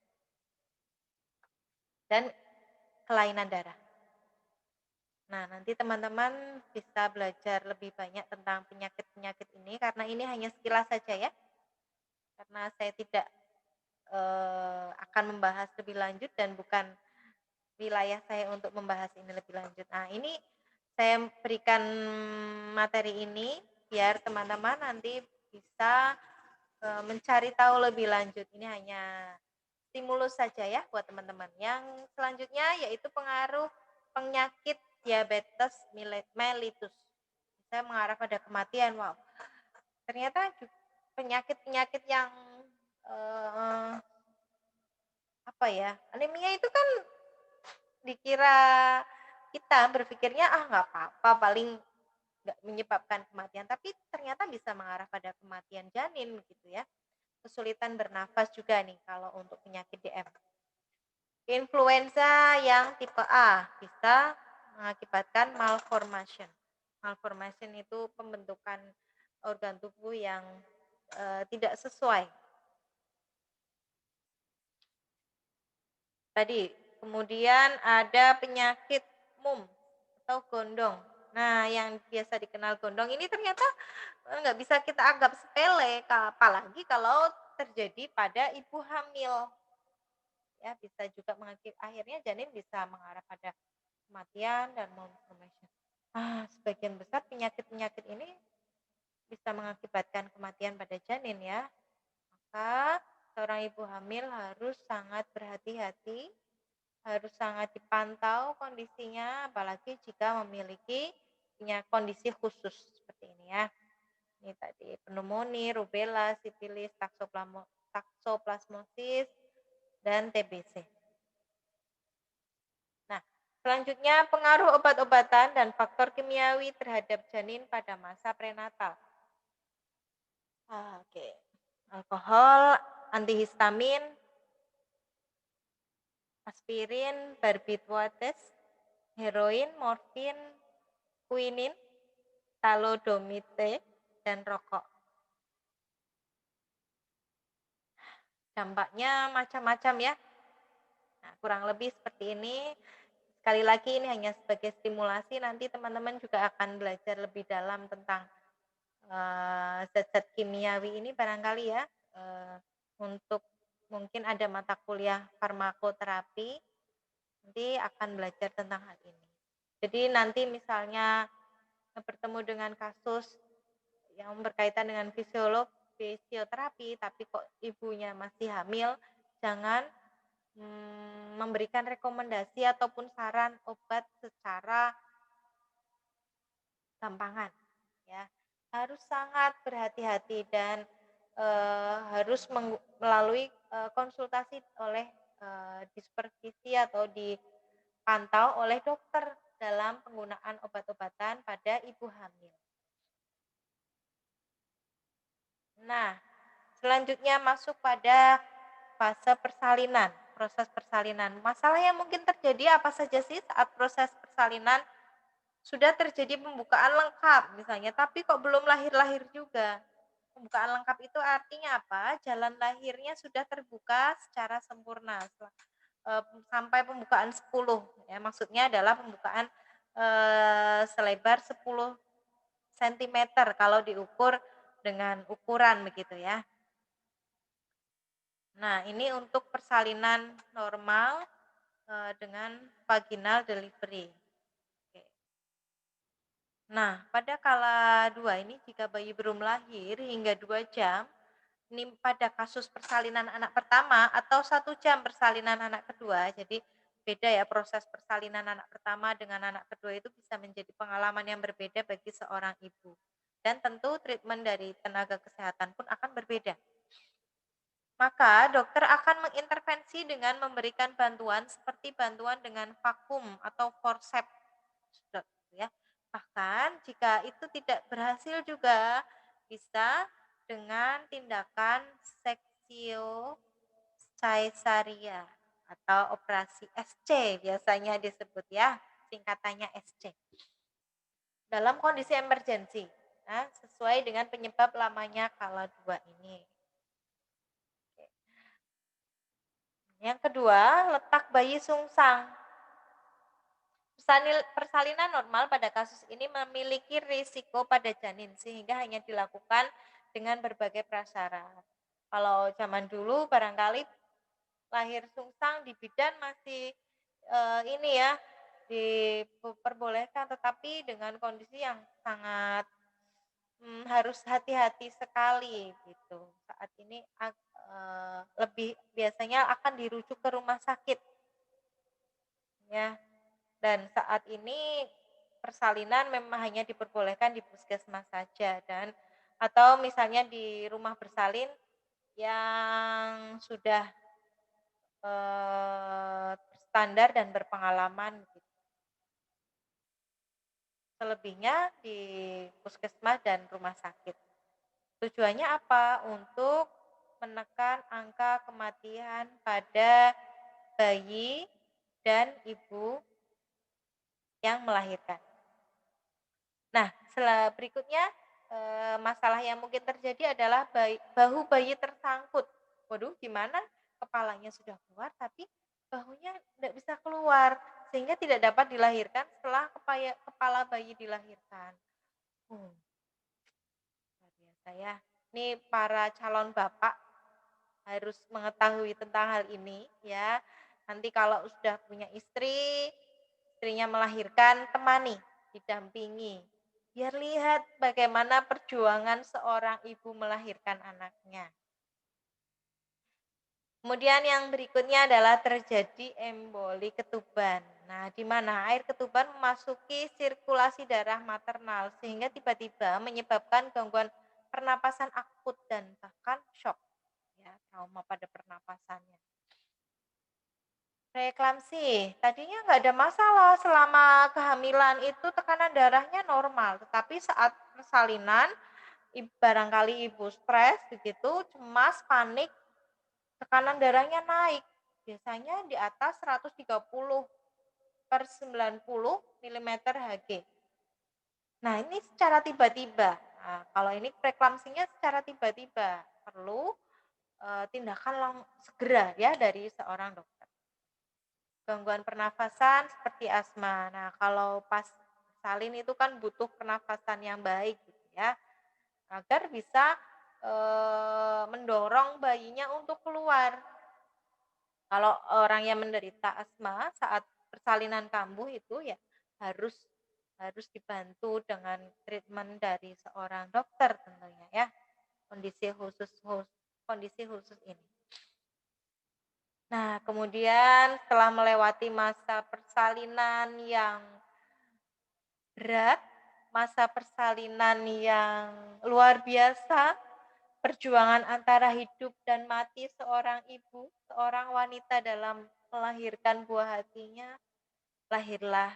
Dan kelainan darah. Nah, nanti teman-teman bisa belajar lebih banyak tentang penyakit-penyakit ini karena ini hanya sekilas saja ya. Karena saya tidak akan membahas lebih lanjut dan bukan wilayah saya untuk membahas ini lebih lanjut. Nah, ini saya berikan materi ini biar teman-teman nanti bisa mencari tahu lebih lanjut. Ini hanya stimulus saja ya buat teman-teman. Yang selanjutnya yaitu pengaruh penyakit diabetes mellitus. Bisa mengarah pada kematian. Wow. Ternyata penyakit-penyakit yang apa ya? Anemia itu kan dikira kita berpikirnya nggak apa-apa paling nggak menyebabkan kematian, tapi ternyata bisa mengarah pada kematian janin gitu ya. Kesulitan bernafas juga nih kalau untuk penyakit DM. Influenza yang tipe A bisa mengakibatkan malformation. Malformation itu pembentukan organ tubuh yang tidak sesuai. Tadi, kemudian ada penyakit MUM atau gondong. Nah, yang biasa dikenal gondong ini ternyata nggak bisa kita anggap sepele, apalagi kalau terjadi pada ibu hamil. Ya, bisa juga akhirnya janin bisa mengarah pada kematian dan malformation. Sebagian besar penyakit-penyakit ini bisa mengakibatkan kematian pada janin ya. Maka seorang ibu hamil harus sangat berhati-hati, harus sangat dipantau kondisinya, apalagi jika memiliki kondisi khusus seperti ini ya. Ini tadi pneumonia, rubella, sifilis, taksoplasmosis, dan TBC. Nah, selanjutnya pengaruh obat-obatan dan faktor kimiawi terhadap janin pada masa prenatal. Oke. Alkohol, antihistamin, aspirin, barbiturates, heroin, morfin, quinin, thalidomide, dan rokok. Dampaknya macam-macam ya. Nah, kurang lebih seperti ini. Sekali lagi ini hanya sebagai stimulasi, nanti teman-teman juga akan belajar lebih dalam tentang zat-zat kimiawi ini barangkali ya. Untuk mungkin ada mata kuliah farmakoterapi, nanti akan belajar tentang hal ini. Jadi nanti misalnya bertemu dengan kasus yang berkaitan dengan fisioterapi, tapi kok ibunya masih hamil, jangan memberikan rekomendasi ataupun saran obat secara gampangan ya. Harus sangat berhati-hati dan harus melalui konsultasi oleh disupervisi atau dipantau oleh dokter dalam penggunaan obat-obatan pada ibu hamil. Nah, selanjutnya masuk pada fase persalinan, proses persalinan. Masalah yang mungkin terjadi apa saja sih saat proses persalinan? Sudah terjadi pembukaan lengkap misalnya, tapi kok belum lahir-lahir juga. Pembukaan lengkap itu artinya apa? Jalan lahirnya sudah terbuka secara sempurna sampai pembukaan 10 ya. Maksudnya adalah pembukaan, selebar 10 sentimeter kalau diukur dengan ukuran begitu ya. Nah, ini untuk persalinan normal, dengan vaginal delivery. Oke. Nah, pada kala 2 ini jika bayi belum lahir hingga 2 jam, ini pada kasus persalinan anak pertama atau 1 jam persalinan anak kedua. Jadi beda ya proses persalinan anak pertama dengan anak kedua itu bisa menjadi pengalaman yang berbeda bagi seorang ibu. Dan tentu treatment dari tenaga kesehatan pun akan berbeda. Maka dokter akan mengintervensi dengan memberikan bantuan seperti bantuan dengan vakum atau forceps, ya. Bahkan jika itu tidak berhasil juga bisa dengan tindakan seksio caesaria atau operasi SC biasanya disebut ya, singkatannya SC. Dalam kondisi emergensi, nah, sesuai dengan penyebab lamanya kala 2 ini. Yang kedua, letak bayi sungsang. Persalinan normal pada kasus ini memiliki risiko pada janin sehingga hanya dilakukan dengan berbagai prasyarat. Kalau zaman dulu barangkali lahir sungsang di bidan masih ini ya diperbolehkan, tetapi dengan kondisi yang sangat harus hati-hati sekali gitu. Saat ini lebih biasanya akan dirujuk ke rumah sakit ya. Dan saat ini persalinan memang hanya diperbolehkan di puskesmas saja dan atau misalnya di rumah bersalin yang sudah standar dan berpengalaman gitu. Selebihnya di puskesmas dan rumah sakit. Tujuannya apa? Untuk menekan angka kematian pada bayi dan ibu yang melahirkan. Nah, berikutnya masalah yang mungkin terjadi adalah bahu bayi tersangkut. Waduh, gimana? Kepalanya sudah keluar tapi bahunya tidak bisa keluar sehingga tidak dapat dilahirkan setelah kepala bayi dilahirkan. Luar biasa ya. Ini para calon bapak harus mengetahui tentang hal ini ya. Nanti kalau sudah punya istri, istrinya melahirkan, temani, didampingi. Biar lihat bagaimana perjuangan seorang ibu melahirkan anaknya. Kemudian yang berikutnya adalah terjadi emboli ketuban. Nah, di mana air ketuban memasuki sirkulasi darah maternal sehingga tiba-tiba menyebabkan gangguan pernapasan akut dan bahkan shock, ya, trauma pada pernapasannya. Preeklamsi, tadinya nggak ada masalah selama kehamilan itu tekanan darahnya normal, tetapi saat persalinan barangkali ibu stres begitu, cemas, panik, tekanan darahnya naik. Biasanya di atas 130/90 mm Hg. Nah, ini secara tiba-tiba. Nah, kalau ini preeklamsinya secara tiba-tiba, perlu tindakan segera ya dari seorang dokter. Gangguan pernafasan seperti asma. Nah, kalau pas salin itu kan butuh pernafasan yang baik gitu ya, agar bisa mendorong bayinya untuk keluar. Kalau orang yang menderita asma saat persalinan kambuh itu ya harus harus dibantu dengan treatment dari seorang dokter tentunya ya, kondisi khusus kondisi khusus ini. Nah, kemudian setelah melewati masa persalinan yang berat, masa persalinan yang luar biasa, perjuangan antara hidup dan mati seorang ibu, seorang wanita dalam melahirkan buah hatinya, lahirlah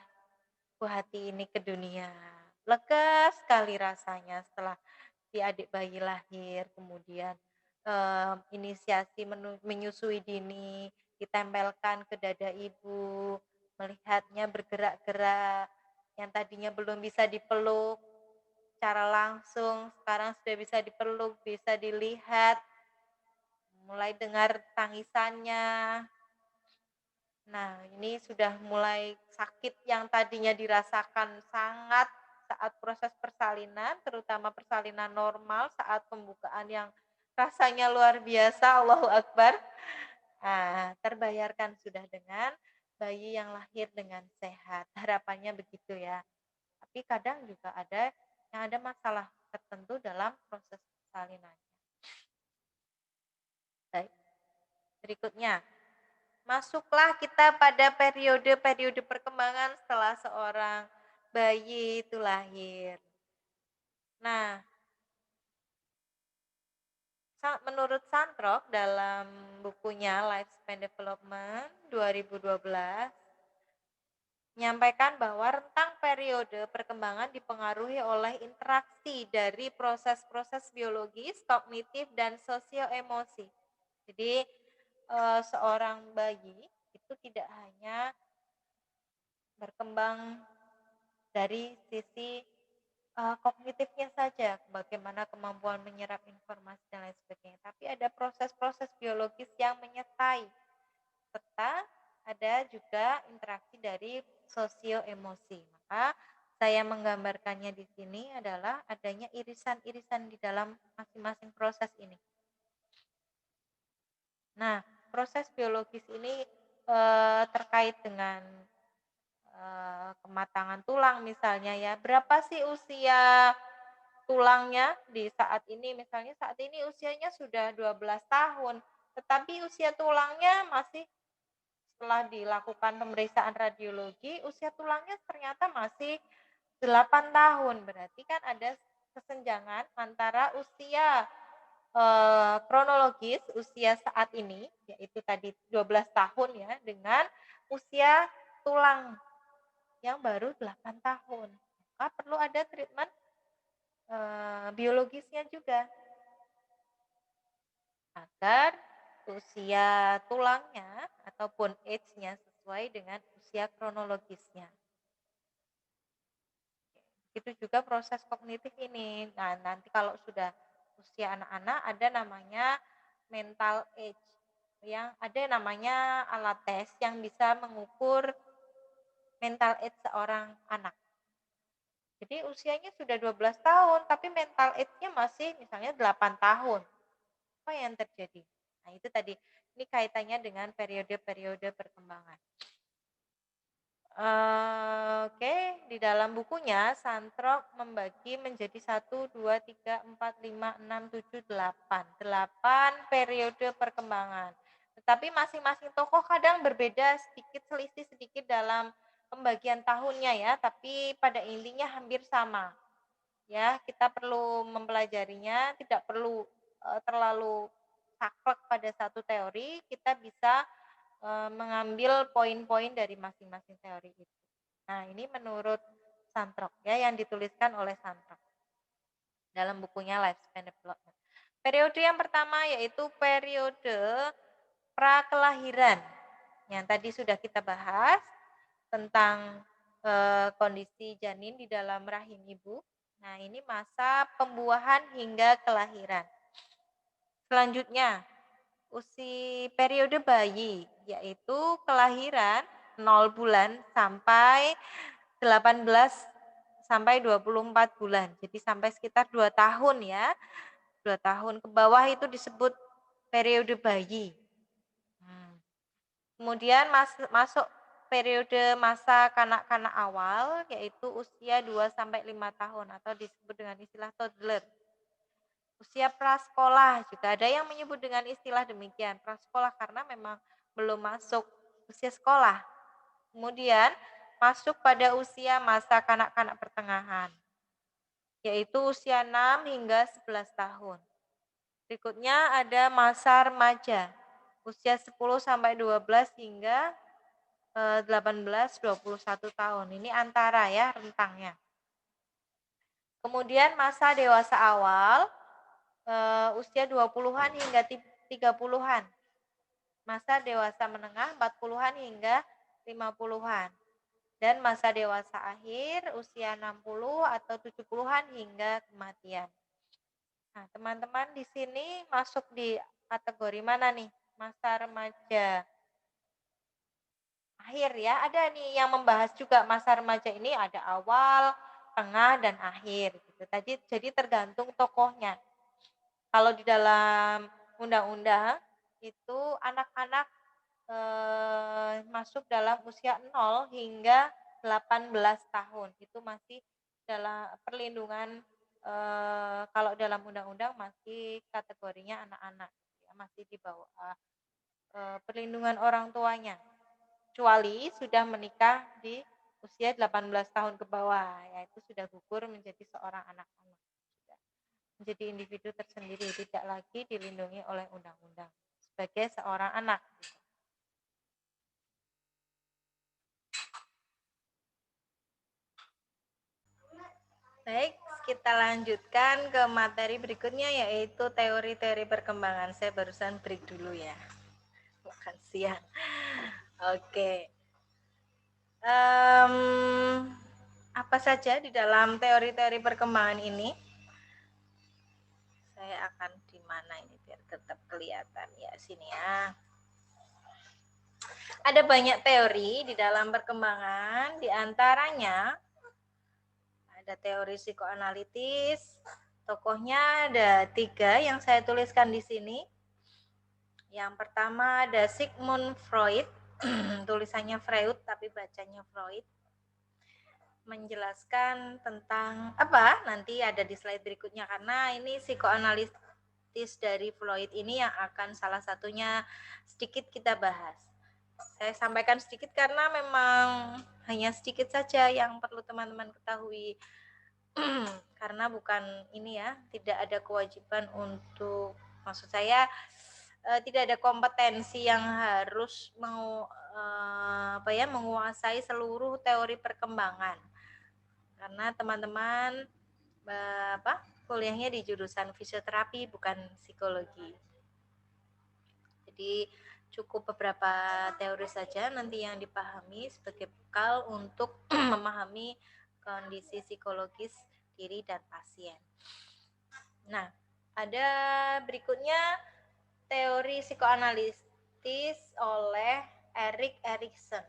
buah hati ini ke dunia. Lega sekali rasanya setelah si adik bayi lahir, kemudian inisiasi menyusui dini, ditempelkan ke dada ibu, melihatnya bergerak-gerak, yang tadinya belum bisa dipeluk, secara langsung, sekarang sudah bisa dipeluk, bisa dilihat, mulai dengar tangisannya. Nah, ini sudah mulai sakit yang tadinya dirasakan sangat saat proses persalinan, terutama persalinan normal saat pembukaan yang rasanya luar biasa, Allahu Akbar. Nah, terbayarkan sudah dengan bayi yang lahir dengan sehat. Harapannya begitu ya. Tapi kadang juga ada yang ada masalah tertentu dalam proses persalinan. Baik, berikutnya. Masuklah kita pada periode-periode perkembangan setelah seorang bayi itu lahir. Nah, menurut Santrok dalam bukunya Lifespan Development 2012 menyampaikan bahwa rentang periode perkembangan dipengaruhi oleh interaksi dari proses-proses biologis, kognitif, dan sosio-emosi. Jadi, seorang bayi itu tidak hanya berkembang dari sisi kognitifnya saja, bagaimana kemampuan menyerap informasi dan lain sebagainya, tapi ada proses-proses biologis yang menyertai, serta ada juga interaksi dari sosio-emosi. Maka saya menggambarkannya di sini adalah adanya irisan-irisan di dalam masing-masing proses ini. Nah, proses biologis ini terkait dengan kematangan tulang misalnya ya. Berapa sih usia tulangnya di saat ini? Misalnya saat ini usianya sudah 12 tahun, tetapi usia tulangnya masih setelah dilakukan pemeriksaan radiologi, usia tulangnya ternyata masih 8 tahun. Berarti kan ada kesenjangan antara usia kronologis usia saat ini, yaitu tadi 12 tahun ya, dengan usia tulang yang baru 8 tahun. Maka perlu ada treatment biologisnya juga agar usia tulangnya ataupun age-nya sesuai dengan usia kronologisnya. Itu juga proses kognitif ini. Nah, nanti kalau sudah usia anak-anak ada namanya mental age, yang ada namanya alat tes yang bisa mengukur mental age seorang anak. Jadi usianya sudah 12 tahun, tapi mental age-nya masih misalnya 8 tahun. Apa yang terjadi? Nah, itu tadi. Ini kaitannya dengan periode-periode perkembangan. Oke, di dalam bukunya Santrok membagi menjadi 1, 2, 3, 4, 5, 6, 7, 8. 8 periode perkembangan. Tetapi masing-masing tokoh kadang berbeda sedikit, selisih sedikit dalam pembagian tahunnya ya, tapi pada intinya hampir sama. Ya, kita perlu mempelajarinya, tidak perlu terlalu saklek pada satu teori, kita bisa mengambil poin-poin dari masing-masing teori itu. Nah, ini menurut Santrok ya, yang dituliskan oleh Santrok dalam bukunya Lifespan Development. Periode yang pertama yaitu periode prakelahiran. Yang tadi sudah kita bahas tentang kondisi janin di dalam rahim ibu. Nah, ini masa pembuahan hingga kelahiran. Selanjutnya, periode bayi, yaitu kelahiran 0 bulan sampai 18 sampai 24 bulan. Jadi sampai sekitar 2 tahun ya. 2 tahun ke bawah itu disebut periode bayi. Kemudian masuk periode masa kanak-kanak awal, yaitu usia 2 sampai 5 tahun atau disebut dengan istilah toddler. Usia prasekolah juga ada yang menyebut dengan istilah demikian, prasekolah, karena memang belum masuk usia sekolah. Kemudian masuk pada usia masa kanak-kanak pertengahan, yaitu usia 6 hingga 11 tahun. Berikutnya ada masa remaja, usia 10 sampai 12 hingga 18-21 tahun. Ini antara ya rentangnya. Kemudian masa dewasa awal, usia 20-an hingga 30-an. Masa dewasa menengah 40-an hingga 50-an. dan masa dewasa akhir usia 60 atau 70-an hingga kematian. Nah, teman-teman di sini masuk di kategori mana nih? Masa remaja akhir ya. Ada nih yang membahas juga masa remaja ini ada awal, tengah, dan akhir gitu. Jadi tergantung tokohnya. Kalau di dalam undang-undang itu anak-anak masuk dalam usia 0 hingga 18 tahun. Itu masih dalam perlindungan kalau dalam undang-undang masih kategorinya anak-anak, ya, masih di bawah perlindungan orang tuanya. Kecuali sudah menikah di usia 18 tahun ke bawah, yaitu sudah gugur menjadi seorang anak-anak. Menjadi individu tersendiri, tidak lagi dilindungi oleh undang-undang sebagai seorang anak. Baik, kita lanjutkan ke materi berikutnya yaitu teori-teori perkembangan. Saya barusan break dulu ya. Makan siang. Oke. Apa saja di dalam teori-teori perkembangan ini? Saya akan di mana ini biar tetap kelihatan ya, sini ya. Ada banyak teori di dalam perkembangan, di antaranya ada teori psikoanalitis. Tokohnya ada 3 yang saya tuliskan di sini. Yang pertama ada Sigmund Freud, tulisannya Freud tapi bacanya Freud. Menjelaskan tentang apa? Nanti ada di slide berikutnya karena ini psikoanalitis dari Freud ini yang akan salah satunya sedikit kita bahas. Saya sampaikan sedikit karena memang hanya sedikit saja yang perlu teman-teman ketahui. Karena bukan ini ya, tidak ada kewajiban untuk, maksud saya tidak ada kompetensi yang harus menguasai seluruh teori perkembangan. Karena teman-teman kuliahnya di jurusan fisioterapi bukan psikologi. Jadi cukup beberapa teori saja nanti yang dipahami sebagai bekal untuk memahami kondisi psikologis diri dan pasien. Nah, ada berikutnya teori psikoanalitis oleh Erik Erikson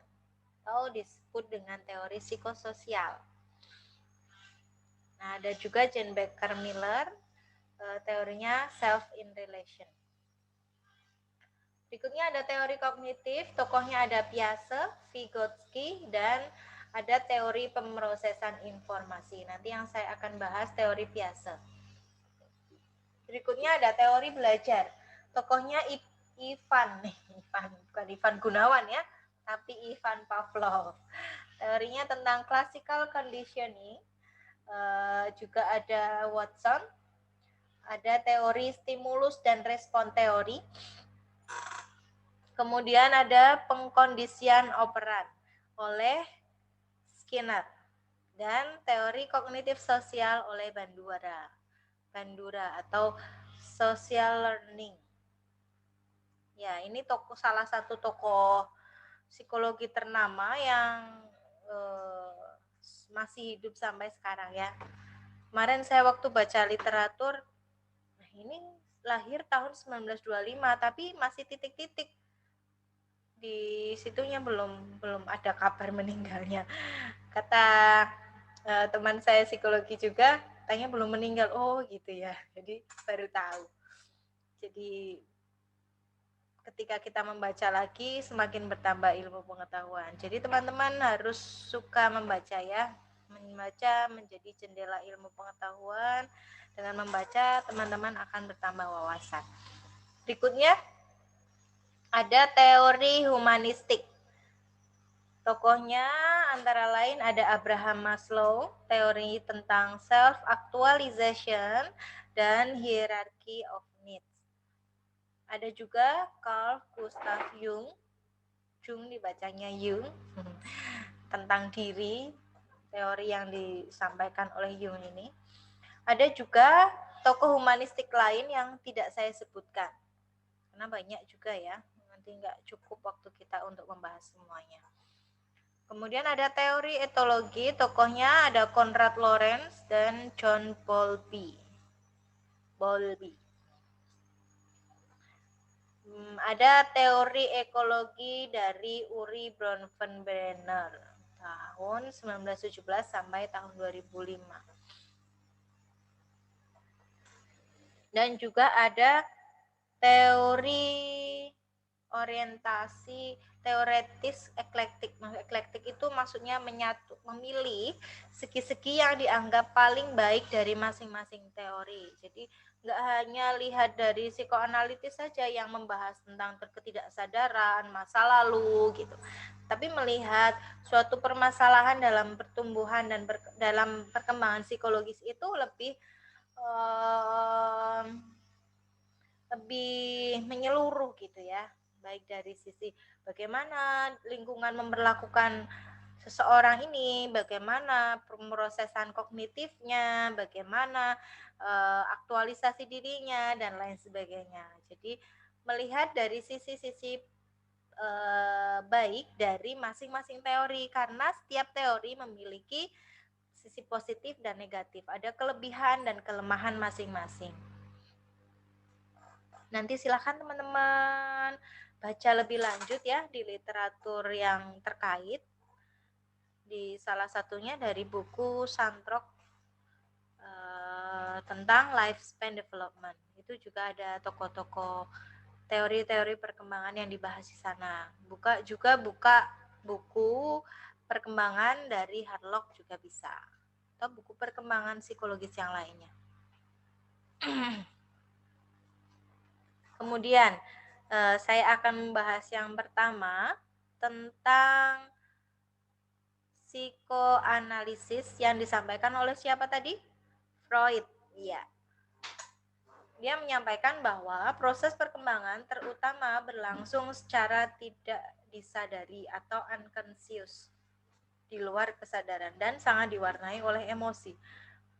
atau disebut dengan teori psikososial. Nah, ada juga Jane Baker Miller, teorinya self-in relation. Berikutnya ada teori kognitif, tokohnya ada Piaget, Vygotsky, dan ada teori pemrosesan informasi. Nanti yang saya akan bahas teori Piaget. Berikutnya ada teori belajar, tokohnya bukan Ivan Gunawan ya, tapi Ivan Pavlov. Teorinya tentang classical conditioning. Juga ada Watson, ada teori stimulus dan respon teori. Kemudian ada pengkondisian operan oleh Skinner dan teori kognitif sosial oleh Bandura atau social learning. Ya, ini salah satu tokoh psikologi ternama yang masih hidup sampai sekarang ya. Kemarin saya waktu baca literatur, nah ini lahir tahun 1925 tapi masih titik-titik di situnya belum ada kabar meninggalnya. Kata teman saya psikologi juga, katanya belum meninggal. Oh gitu ya. Jadi baru tahu. Jadi ketika kita membaca lagi semakin bertambah ilmu pengetahuan. Jadi teman-teman harus suka membaca ya. Membaca menjadi jendela ilmu pengetahuan. Dengan membaca teman-teman akan bertambah wawasan. Berikutnya ada teori humanistik. Tokohnya antara lain ada Abraham Maslow, teori tentang self-actualization dan hierarchy of needs. Ada juga Carl Gustav Jung, Jung dibacanya Jung, tentang diri, teori yang disampaikan oleh Jung ini. Ada juga tokoh humanistik lain yang tidak saya sebutkan, karena banyak juga ya, nanti nggak cukup waktu kita untuk membahas semuanya. Kemudian ada teori etologi, tokohnya ada Konrad Lorenz dan John Bowlby. Ada teori ekologi dari Uri Bronfenbrenner tahun 1917 sampai tahun 2005. Dan juga ada teori orientasi teoretis eklektik. Eklektik itu maksudnya memilih segi-segi yang dianggap paling baik dari masing-masing teori. Jadi nggak hanya lihat dari psikoanalitis saja yang membahas tentang ketidaksadaran, masa lalu gitu. Tapi melihat suatu permasalahan dalam pertumbuhan dan dalam perkembangan psikologis itu lebih menyeluruh gitu ya, baik dari sisi bagaimana lingkungan memperlakukan seseorang ini, bagaimana pemrosesan kognitifnya, bagaimana aktualisasi dirinya dan lain sebagainya. Jadi melihat dari sisi-sisi baik dari masing-masing teori, karena setiap teori memiliki sisi positif dan negatif, ada kelebihan dan kelemahan masing-masing. Nanti silakan teman-teman baca lebih lanjut ya di literatur yang terkait. Di salah satunya dari buku Santrok tentang lifespan development. Itu juga ada tokoh-tokoh teori-teori perkembangan yang dibahas di sana. Buka buku perkembangan dari Harlock juga bisa. Atau buku perkembangan psikologis yang lainnya. Kemudian saya akan membahas yang pertama tentang psikoanalisis yang disampaikan oleh siapa tadi? Freud. Iya. Dia menyampaikan bahwa proses perkembangan terutama berlangsung secara tidak disadari atau unconscious, di luar kesadaran, dan sangat diwarnai oleh emosi.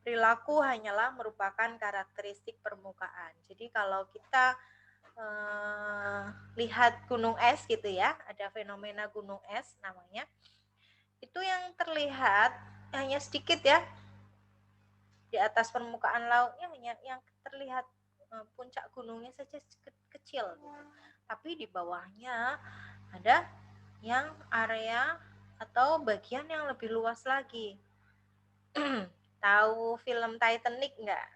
Perilaku hanyalah merupakan karakteristik permukaan. Jadi kalau kita lihat gunung es gitu ya, ada fenomena gunung es namanya, itu yang terlihat hanya sedikit ya, di atas permukaan lautnya hanya yang terlihat puncak gunungnya saja kecil gitu. Tapi di bawahnya ada yang area atau bagian yang lebih luas lagi. Tahu film Titanic nggak?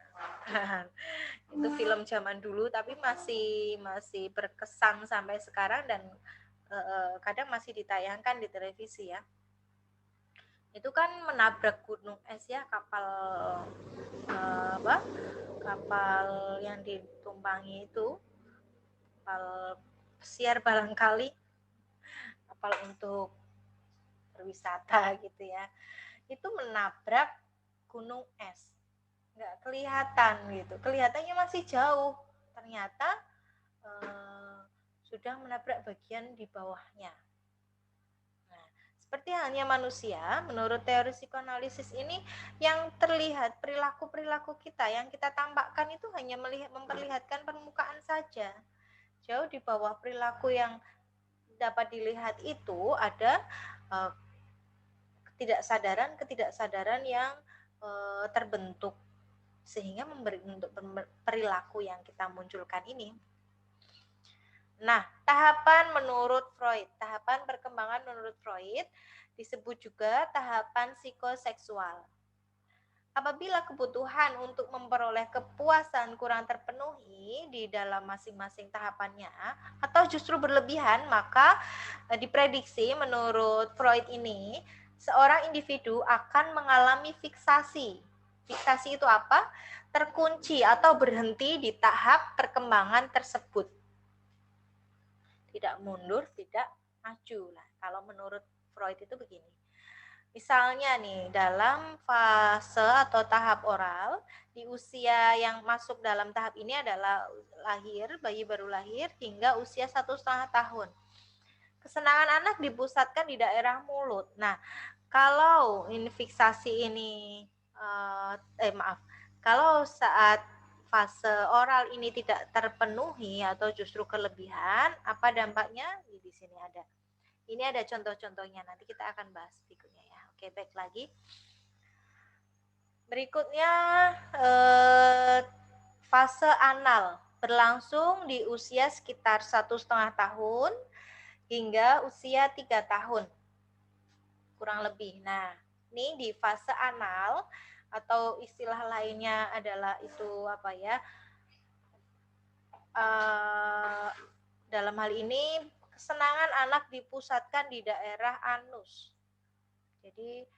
Itu film zaman dulu tapi masih berkesan sampai sekarang dan kadang masih ditayangkan di televisi ya. Itu kan menabrak gunung es ya, kapal kapal yang ditumpangi itu, kapal pesiar barangkali, kapal untuk berwisata gitu ya, itu menabrak gunung es. Nggak kelihatan gitu, kelihatannya masih jauh, ternyata sudah menabrak bagian di bawahnya. Nah, seperti halnya manusia, menurut teori psikoanalisis ini yang terlihat perilaku-perilaku kita yang kita tampakkan itu hanya memperlihatkan permukaan saja. Jauh di bawah perilaku yang dapat dilihat itu ada ketidaksadaran yang terbentuk sehingga membentuk perilaku yang kita munculkan ini. Nah, tahapan menurut Freud, tahapan perkembangan menurut Freud disebut juga tahapan psikoseksual. Apabila kebutuhan untuk memperoleh kepuasan kurang terpenuhi di dalam masing-masing tahapannya atau justru berlebihan, maka diprediksi menurut Freud ini seorang individu akan mengalami fiksasi. Fiksasi itu apa? Terkunci atau berhenti di tahap perkembangan tersebut. Tidak mundur, tidak maju. Nah, kalau menurut Freud itu begini. Misalnya nih, dalam fase atau tahap oral, di usia yang masuk dalam tahap ini adalah lahir, bayi baru lahir, hingga usia 1,5 tahun. Kesenangan anak dipusatkan di daerah mulut. Nah, kalau ini fiksasi ini, kalau saat fase oral ini tidak terpenuhi atau justru kelebihan, apa dampaknya? Di sini ada. Ini ada contoh-contohnya, nanti kita akan bahas berikutnya ya. Oke, baik lagi. Berikutnya fase anal berlangsung di usia sekitar 1,5 tahun hingga usia 3 tahun kurang lebih. Nah, ini di fase anal atau istilah lainnya adalah itu apa ya? Dalam hal ini kesenangan anak dipusatkan di daerah anus. Jadi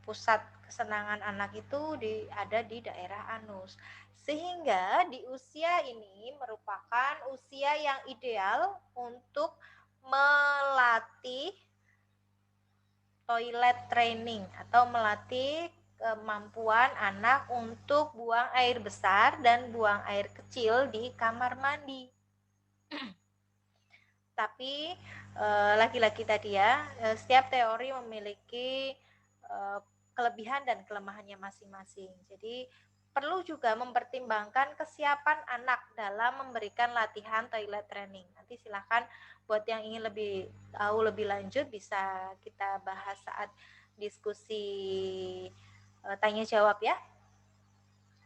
pusat kesenangan anak itu ada di daerah anus. Sehingga di usia ini merupakan usia yang ideal untuk melatih toilet training atau melatih kemampuan anak untuk buang air besar dan buang air kecil di kamar mandi. Tapi lagi-lagi tadi ya, setiap teori memiliki kelebihan dan kelemahannya masing-masing. Jadi perlu juga mempertimbangkan kesiapan anak dalam memberikan latihan toilet training. Nanti silakan buat yang ingin lebih tahu lebih lanjut bisa kita bahas saat diskusi tanya jawab ya.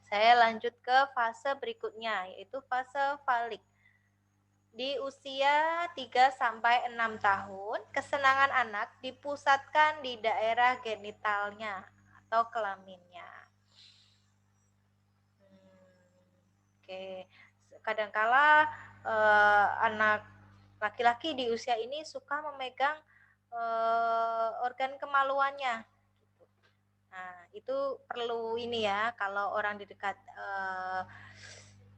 Saya lanjut ke fase berikutnya, yaitu fase falik. Di usia 3-6 tahun, kesenangan anak dipusatkan di daerah genitalnya atau kelaminnya. Oke, kadangkala anak laki-laki di usia ini suka memegang organ kemaluannya. Nah, itu perlu ini ya, kalau orang di dekat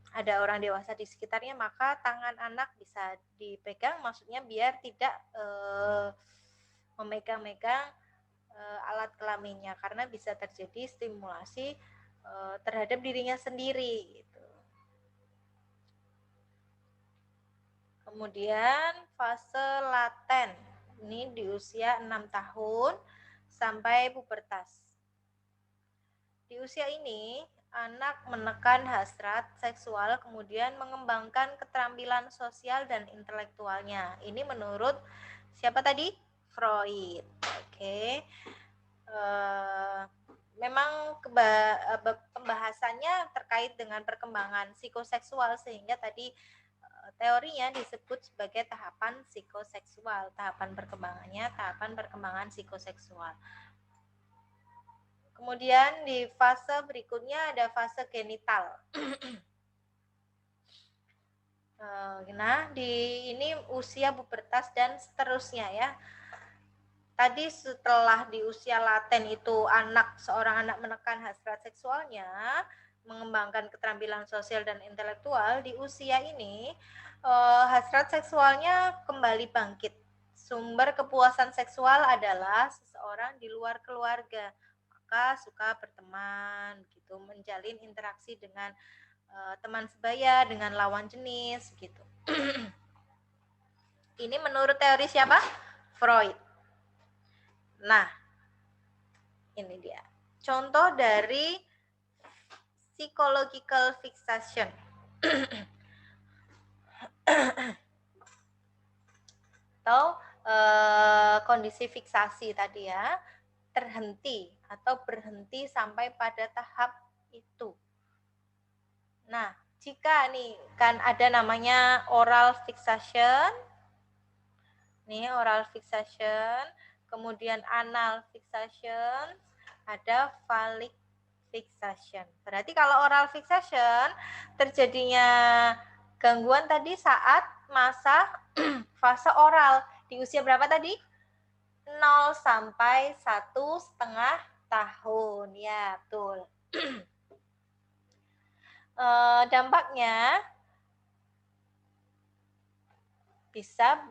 ada orang dewasa di sekitarnya, maka tangan anak bisa dipegang, maksudnya biar tidak memegang-megang alat kelaminnya, karena bisa terjadi stimulasi terhadap dirinya sendiri gitu. Kemudian fase laten, ini di usia 6 tahun sampai pubertas. Di usia ini, anak menekan hasrat seksual, kemudian mengembangkan keterampilan sosial dan intelektualnya. Ini menurut siapa tadi? Freud. Oke. Memang pembahasannya terkait dengan perkembangan psikoseksual, sehingga tadi teorinya disebut sebagai tahapan psikoseksual. Tahapan perkembangan psikoseksual. Kemudian di fase berikutnya ada fase genital. Nah, di ini usia pubertas dan seterusnya ya. Tadi setelah di usia laten itu seorang anak menekan hasrat seksualnya, mengembangkan keterampilan sosial dan intelektual, di usia ini hasrat seksualnya kembali bangkit. Sumber kepuasan seksual adalah seseorang di luar keluarga, maka suka berteman gitu, menjalin interaksi dengan teman sebaya, dengan lawan jenis gitu. Ini menurut teori siapa? Freud. Nah, ini dia contoh dari psychological fixation. Atau kondisi fiksasi tadi ya, terhenti atau berhenti sampai pada tahap itu. Nah, jika nih kan ada namanya oral fixation, nih oral fixation, kemudian anal fixation, ada phallic fixation. Berarti kalau oral fixation terjadinya gangguan tadi saat masa fase oral di usia berapa tadi? 0 sampai 1,5 tahun. Ya, betul. Dampaknya bisa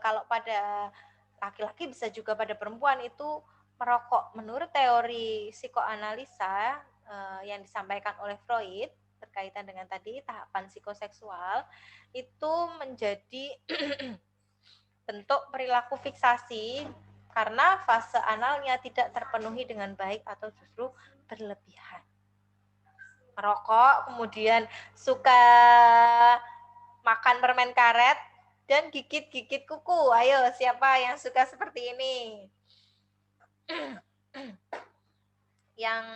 kalau pada laki-laki bisa juga pada perempuan itu merokok. Menurut teori psikoanalisa yang disampaikan oleh Freud berkaitan dengan tadi tahapan psikoseksual, itu menjadi bentuk perilaku fiksasi karena fase analnya tidak terpenuhi dengan baik atau justru berlebihan. Merokok, kemudian suka makan permen karet dan gigit-gigit kuku. Ayo, siapa yang suka seperti ini? Yang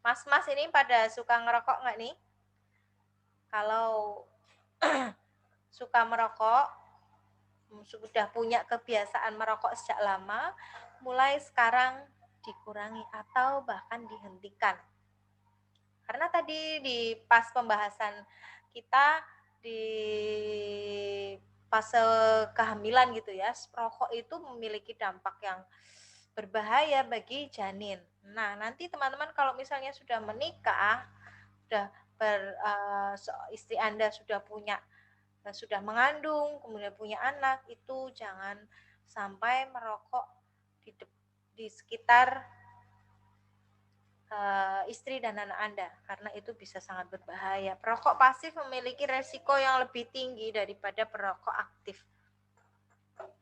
mas-mas ini pada suka ngerokok nggak nih? Kalau suka merokok, sudah punya kebiasaan merokok sejak lama, mulai sekarang dikurangi atau bahkan dihentikan. Karena tadi di pas pembahasan kita di fase kehamilan gitu ya, rokok itu memiliki dampak yang berbahaya bagi janin. Nah, nanti teman-teman kalau misalnya sudah menikah, sudah istri Anda sudah mengandung, kemudian punya anak, itu jangan sampai merokok di sekitar istri dan anak Anda, karena itu bisa sangat berbahaya. Perokok pasif memiliki resiko yang lebih tinggi daripada perokok aktif.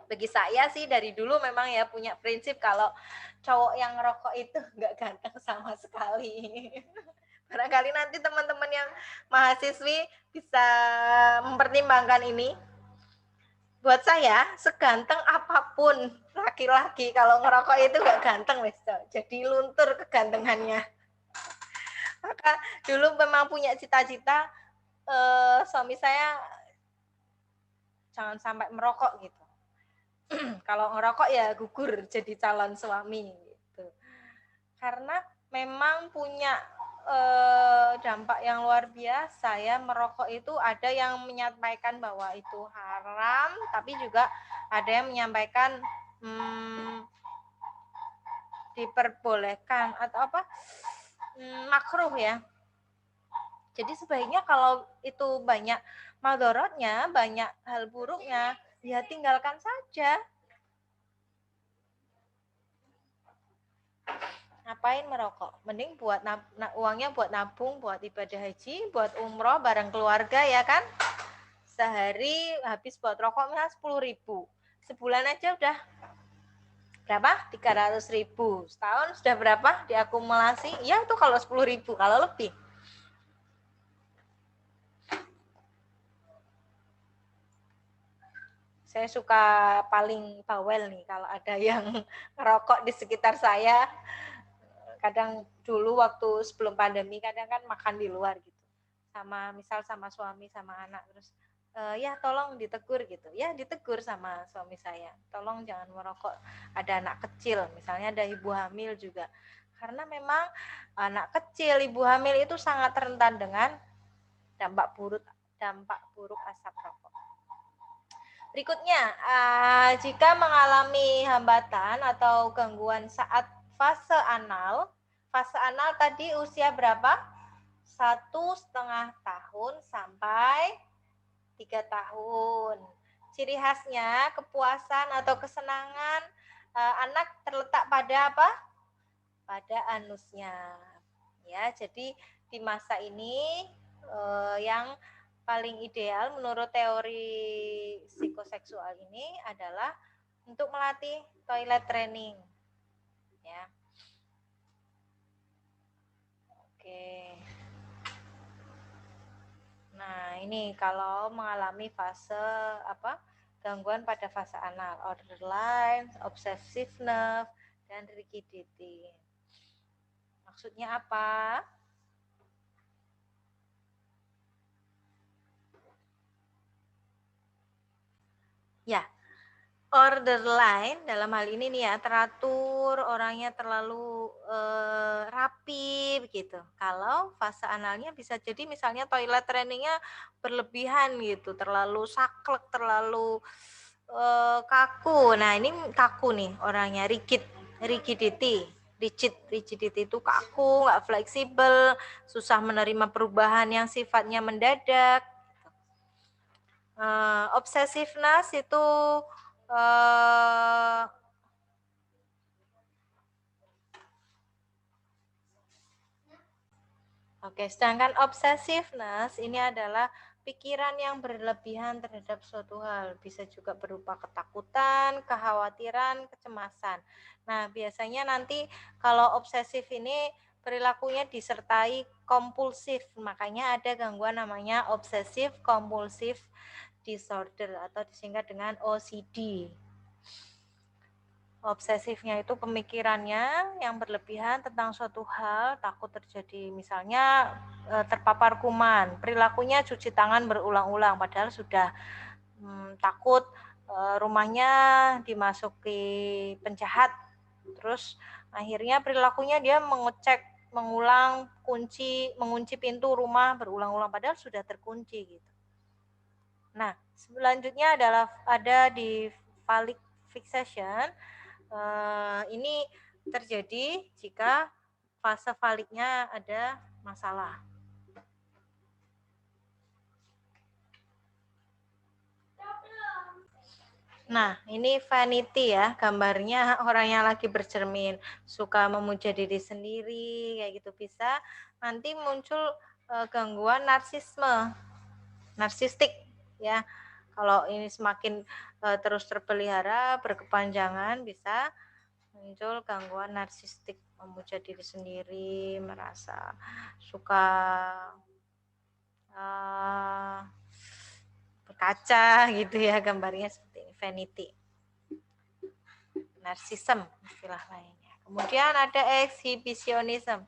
Bagi saya sih dari dulu memang ya punya prinsip kalau cowok yang ngerokok itu nggak ganteng sama sekali. Barangkali nanti teman-teman yang mahasiswi bisa mempertimbangkan ini. Buat saya, seganteng apapun laki-laki kalau ngerokok itu nggak ganteng, wes. Jadi luntur kegantengannya. Maka dulu memang punya cita-cita suami saya jangan sampai merokok gitu. Kalau ngerokok ya gugur jadi calon suami gitu. Karena memang punya dampak yang luar biasa ya. Merokok itu ada yang menyampaikan bahwa itu haram, tapi juga ada yang menyampaikan diperbolehkan atau apa makruh ya. Jadi sebaiknya kalau itu banyak madorotnya, banyak hal buruknya, ya tinggalkan saja. Ngapain merokok? Mending buat uangnya buat nabung, buat ibadah haji, buat umroh bareng keluarga ya kan? Sehari habis buat rokok misalnya 10.000. Sebulan aja udah berapa? 300.000. Setahun sudah berapa diakumulasi? Ya itu kalau 10.000, kalau lebih. Saya suka paling bawel nih kalau ada yang ngerokok di sekitar saya. Kadang dulu waktu sebelum pandemi kadang kan makan di luar gitu. Misal sama suami sama anak, terus ya tolong ditegur gitu. Ya ditegur sama suami saya. Tolong jangan merokok. Ada anak kecil, misalnya ada ibu hamil juga. Karena memang anak kecil, ibu hamil itu sangat rentan dengan dampak buruk asap rokok. Berikutnya, jika mengalami hambatan atau gangguan saat fase anal tadi usia berapa? 1,5 tahun sampai 3 tahun. Ciri khasnya kepuasan atau kesenangan anak terletak pada apa? Pada anusnya. Ya, jadi di masa ini yang paling ideal menurut teori psikoseksual ini adalah untuk melatih toilet training. Ya. Oke. Nah, ini kalau mengalami fase gangguan pada fase anal, borderline, obsessiveness, dan rigidity. Maksudnya apa? Ya, borderline dalam hal ini nih ya, teratur, orangnya terlalu rapi begitu. Kalau fase analnya bisa jadi misalnya toilet trainingnya berlebihan gitu, terlalu saklek, terlalu kaku. Nah, ini kaku nih orangnya, rigidity itu kaku, nggak fleksibel, susah menerima perubahan yang sifatnya mendadak. Obsessiveness itu sedangkan obsessiveness ini adalah pikiran yang berlebihan terhadap suatu hal, bisa juga berupa ketakutan, kekhawatiran, kecemasan. Nah, biasanya nanti kalau obsesif ini perilakunya disertai kompulsif, makanya ada gangguan namanya obsesif kompulsif disorder atau disingkat dengan OCD. Obsesifnya itu pemikirannya yang berlebihan tentang suatu hal, takut terjadi misalnya terpapar kuman, perilakunya cuci tangan berulang-ulang padahal sudah takut rumahnya dimasuki penjahat, terus akhirnya perilakunya dia mengulang mengunci pintu rumah berulang-ulang padahal sudah terkunci gitu. Nah, selanjutnya adalah ada di phallic fixation. Ini terjadi jika fase faliknya ada masalah. Nah, ini vanity ya, gambarnya orang yang lagi bercermin, suka memuja diri sendiri, kayak gitu bisa. Nanti muncul gangguan narsistik ya. Kalau ini semakin terus terpelihara, berkepanjangan, bisa muncul gangguan narsistik, memuja diri sendiri, merasa suka berkaca gitu ya, gambarnya seperti ini, vanity, narsism istilah lainnya. Kemudian ada exhibitionism,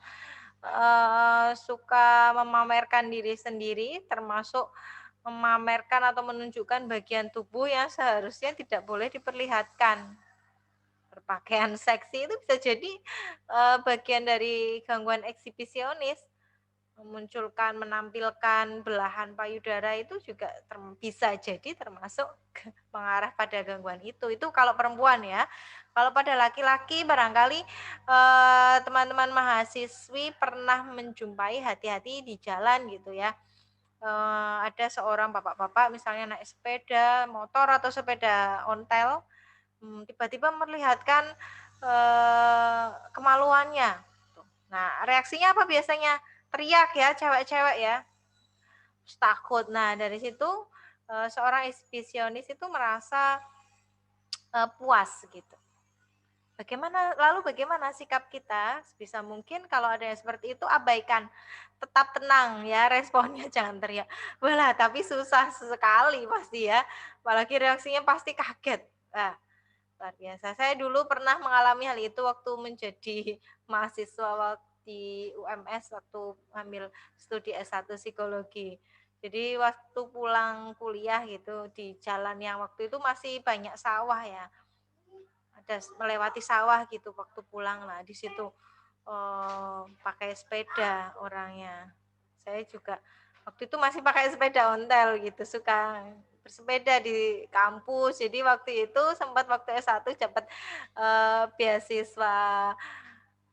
suka memamerkan diri sendiri, termasuk memamerkan atau menunjukkan bagian tubuh yang seharusnya tidak boleh diperlihatkan. Berpakaian seksi itu bisa jadi bagian dari gangguan eksibisionis, menampilkan belahan payudara itu juga bisa jadi termasuk mengarah pada gangguan itu kalau perempuan ya. Kalau pada laki-laki barangkali teman-teman mahasiswi pernah menjumpai hati-hati di jalan gitu ya. Ada seorang bapak-bapak misalnya naik sepeda motor atau sepeda ontel, tiba-tiba memperlihatkan kemaluannya. Nah, reaksinya apa biasanya? Teriak ya, cewek-cewek ya, takut. Nah, dari situ seorang eksibisionis itu merasa puas gitu. Bagaimana sikap kita? Sebisa mungkin kalau ada yang seperti itu abaikan, tetap tenang ya, responnya jangan teriak. Walah, tapi susah sekali pasti ya, apalagi reaksinya pasti kaget. Nah, luar biasa. Saya dulu pernah mengalami hal itu waktu menjadi mahasiswa di UMS waktu ambil studi S1 psikologi. Jadi waktu pulang kuliah gitu di jalan yang waktu itu masih banyak sawah ya. Ada melewati sawah gitu waktu pulang lah di situ pakai sepeda orangnya. Saya juga waktu itu masih pakai sepeda ontel gitu, suka bersepeda di kampus. Jadi waktu itu sempat waktu S1 dapat beasiswa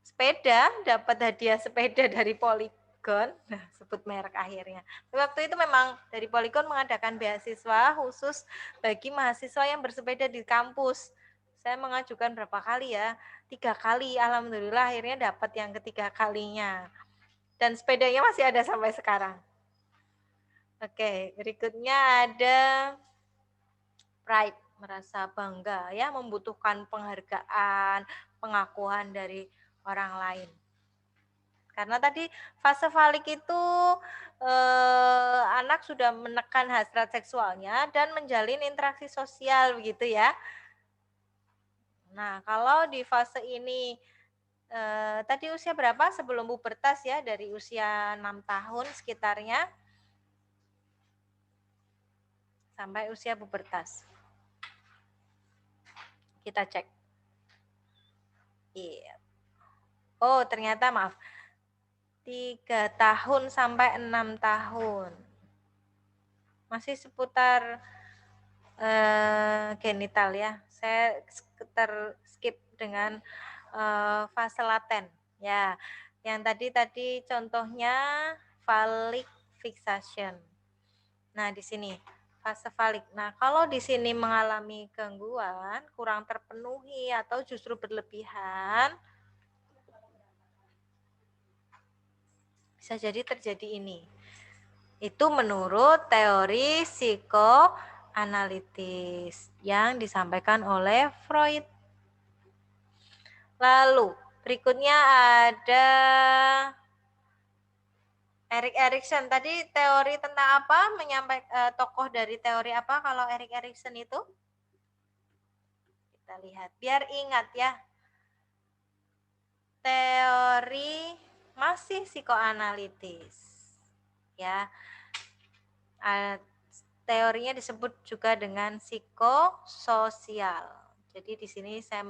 sepeda, dapat hadiah sepeda dari Polygon. Nah, sebut merek akhirnya. Waktu itu memang dari Polygon mengadakan beasiswa khusus bagi mahasiswa yang bersepeda di kampus. Saya mengajukan berapa kali ya? 3 kali, alhamdulillah akhirnya dapat yang ketiga kalinya. Dan sepedanya masih ada sampai sekarang. Oke, berikutnya ada pride, merasa bangga ya, membutuhkan penghargaan, pengakuan dari orang lain. Karena tadi fase falik itu anak sudah menekan hasrat seksualnya dan menjalin interaksi sosial begitu ya. Nah, kalau di fase ini tadi usia berapa sebelum pubertas ya, dari usia 6 tahun sekitarnya sampai usia pubertas. Kita cek. Iya. Oh, ternyata maaf. 3 tahun sampai 6 tahun. Masih seputar genital ya. Saya skip dengan fase laten. Ya, yang tadi contohnya phallic fixation. Nah, di sini fase falik. Nah, kalau di sini mengalami gangguan, kurang terpenuhi atau justru berlebihan, bisa jadi terjadi ini. Itu menurut teori psikoanalitis yang disampaikan oleh Freud. Lalu, berikutnya ada Erik Erikson tadi teori tentang apa? Tokoh dari teori apa kalau Erik Erikson itu? Kita lihat biar ingat ya. Teori masih psikoanalitis. Ya. Teorinya disebut juga dengan psikososial. Jadi di sini saya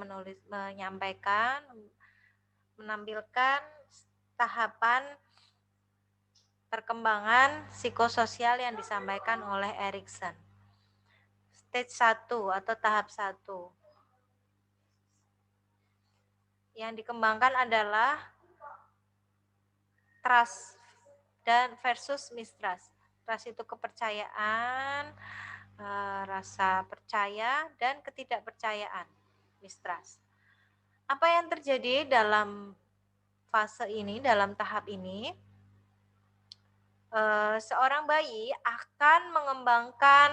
menampilkan tahapan perkembangan psikososial yang disampaikan oleh Erikson. Stage 1 atau tahap 1. Yang dikembangkan adalah trust dan versus mistrust. Trust itu kepercayaan, rasa percaya, dan ketidakpercayaan, mistrust. Apa yang terjadi dalam fase ini, dalam tahap ini? Seorang bayi akan mengembangkan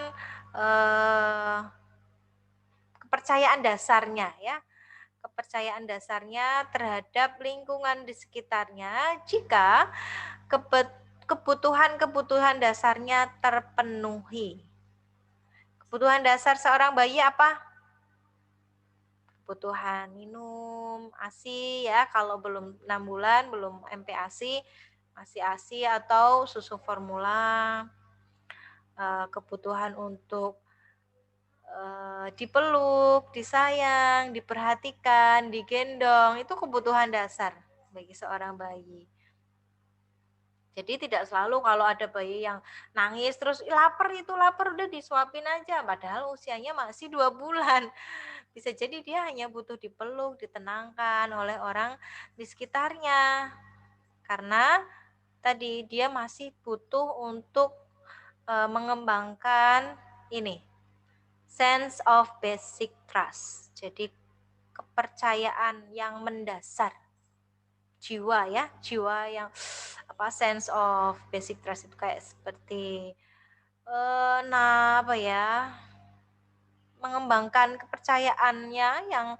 kepercayaan dasarnya ya, kepercayaan dasarnya terhadap lingkungan di sekitarnya jika kebutuhan-kebutuhan dasarnya terpenuhi. Kebutuhan dasar seorang bayi apa? Kebutuhan minum ASI ya, kalau belum 6 bulan belum MPASI, masih ASI atau susu formula. Kebutuhan untuk dipeluk, disayang, diperhatikan, digendong, itu kebutuhan dasar bagi seorang bayi. Jadi tidak selalu kalau ada bayi yang nangis terus lapar udah disuapin aja, padahal usianya masih 2 bulan. Bisa jadi dia hanya butuh dipeluk, ditenangkan oleh orang di sekitarnya. Karena tadi dia masih butuh untuk mengembangkan ini, sense of basic trust. Jadi kepercayaan yang mendasar. Jiwa ya, jiwa yang apa, sense of basic trust itu kayak seperti apa ya, mengembangkan kepercayaannya yang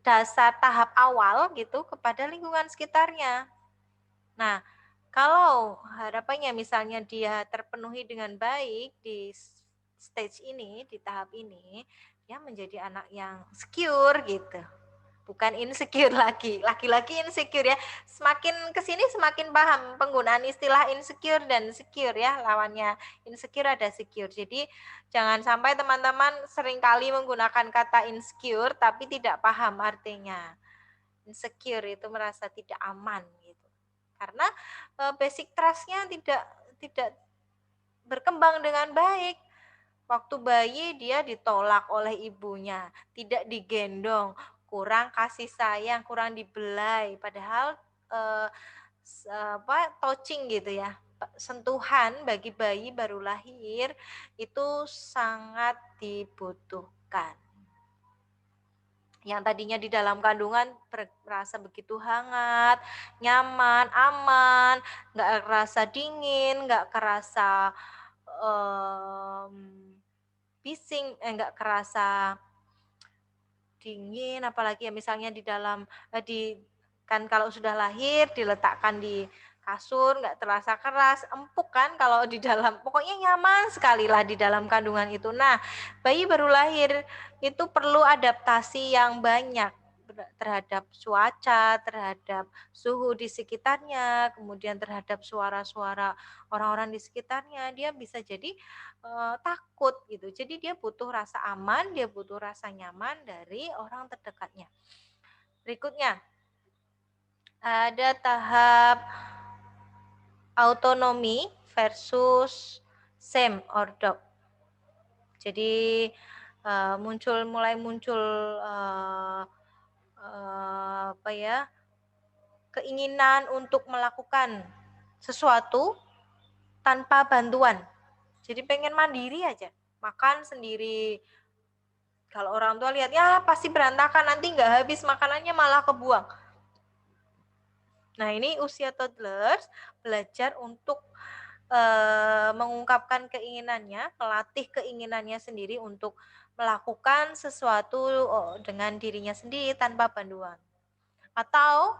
dasar tahap awal gitu kepada lingkungan sekitarnya. Nah, kalau harapannya misalnya dia terpenuhi dengan baik di stage ini, di tahap ini, dia menjadi anak yang secure gitu. Bukan insecure lagi. Laki-laki insecure ya. Semakin kesini semakin paham penggunaan istilah insecure dan secure ya. Lawannya insecure ada secure. Jadi jangan sampai teman-teman seringkali menggunakan kata insecure tapi tidak paham artinya. Insecure itu merasa tidak aman gitu. Karena basic trust-nya tidak berkembang dengan baik. Waktu bayi dia ditolak oleh ibunya, tidak digendong, kurang kasih sayang, kurang dibelai, padahal touching gitu ya, sentuhan bagi bayi baru lahir itu sangat dibutuhkan. Yang tadinya di dalam kandungan merasa begitu hangat, nyaman, aman, nggak kerasa dingin, nggak kerasa bising, nggak kerasa dingin, apalagi ya misalnya di dalam kan kalau sudah lahir diletakkan di kasur nggak terasa keras, empuk kan kalau di dalam, pokoknya nyaman sekali lah di dalam kandungan itu. Nah, bayi baru lahir itu perlu adaptasi yang banyak terhadap cuaca, terhadap suhu di sekitarnya, kemudian terhadap suara-suara orang-orang di sekitarnya. Dia bisa jadi takut gitu. Jadi dia butuh rasa aman, dia butuh rasa nyaman dari orang terdekatnya. Berikutnya, ada tahap autonomi versus shame or doubt. Jadi mulai muncul apa ya, keinginan untuk melakukan sesuatu tanpa bantuan. Jadi pengen mandiri aja, makan sendiri. Kalau orang tua lihat, ya pasti berantakan, nanti nggak habis makanannya malah kebuang. Nah ini usia toddlers belajar untuk mengungkapkan keinginannya, melatih keinginannya sendiri untuk melakukan sesuatu dengan dirinya sendiri tanpa bantuan. Atau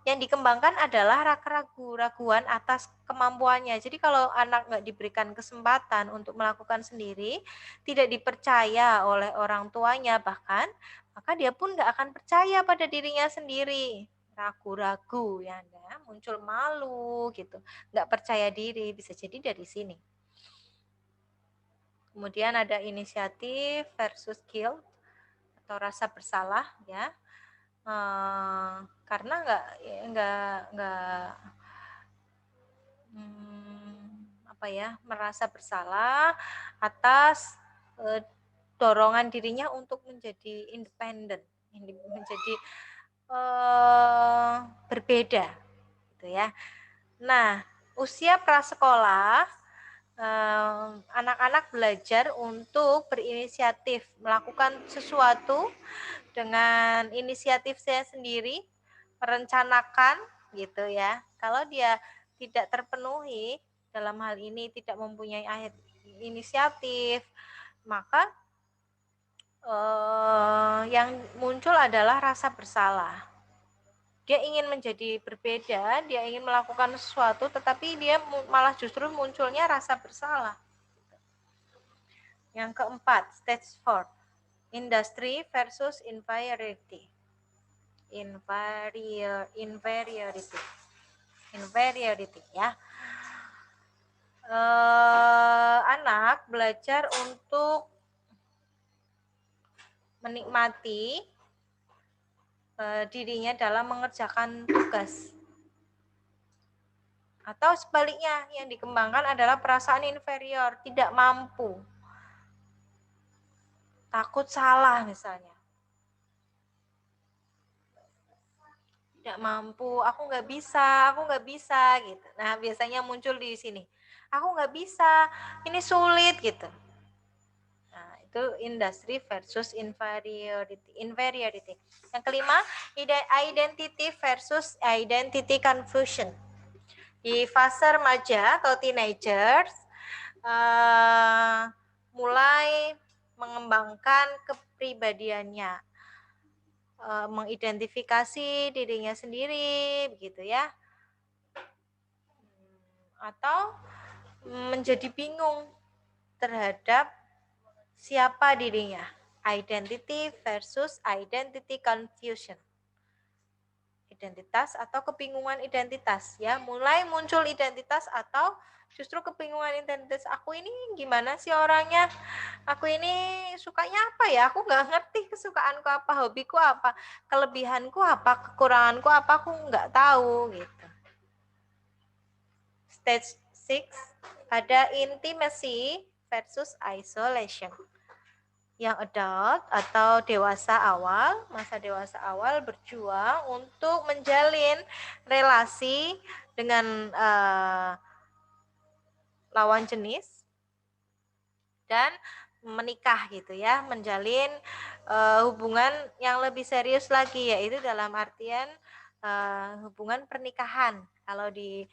Yang dikembangkan adalah ragu-raguan atas kemampuannya. Jadi kalau anak nggak diberikan kesempatan untuk melakukan sendiri, tidak dipercaya oleh orang tuanya bahkan, maka dia pun nggak akan percaya pada dirinya sendiri. Ragu-ragu ya, muncul malu gitu, nggak percaya diri, bisa jadi dari sini. Kemudian ada inisiatif versus guilt atau rasa bersalah ya. Karena nggak apa ya, merasa bersalah atas dorongan dirinya untuk menjadi independen, menjadi berbeda gitu ya. Nah, usia prasekolah anak-anak belajar untuk berinisiatif melakukan sesuatu dengan inisiatif saya sendiri, merencanakan gitu ya. Kalau dia tidak terpenuhi dalam hal ini, tidak mempunyai inisiatif, maka yang muncul adalah rasa bersalah. Dia ingin menjadi berbeda, dia ingin melakukan sesuatu, tetapi dia malah justru munculnya rasa bersalah. Yang keempat, stage 4, industry versus inferiority. Inferiority ya. Anak belajar untuk menikmati dirinya dalam mengerjakan tugas. Atau sebaliknya, yang dikembangkan adalah perasaan inferior, tidak mampu. Takut salah misalnya. Tidak mampu, aku nggak bisa gitu. Nah, biasanya muncul di sini. Aku nggak bisa, ini sulit gitu. Nah, itu industry versus inferiority. Yang kelima, identity versus identity confusion. Di fase remaja atau teenagers, mulai mengembangkan kepribadiannya, mengidentifikasi dirinya sendiri, begitu ya, atau menjadi bingung terhadap siapa dirinya. Identity versus identity confusion. Identitas atau kebingungan identitas ya, mulai muncul identitas atau justru kebingungan identitas. Aku ini gimana sih orangnya, aku ini sukanya apa ya, aku nggak ngerti kesukaanku apa, hobiku apa, kelebihanku apa, kekuranganku apa, aku nggak tahu gitu. Stage 6 ada intimacy versus isolation. Yang adult atau dewasa awal, masa dewasa awal berjuang untuk menjalin relasi dengan lawan jenis dan menikah gitu ya, menjalin hubungan yang lebih serius lagi, yaitu dalam artian hubungan pernikahan. Kalau di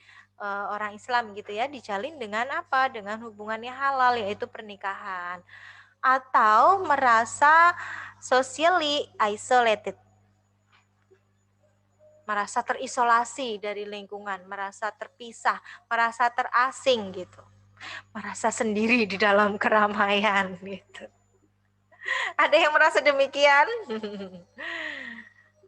orang Islam gitu ya, dijalin dengan apa? Dengan hubungannya halal, yaitu pernikahan. Atau merasa socially isolated, merasa terisolasi dari lingkungan, merasa terpisah, merasa terasing gitu, merasa sendiri di dalam keramaian gitu. Ada yang merasa demikian?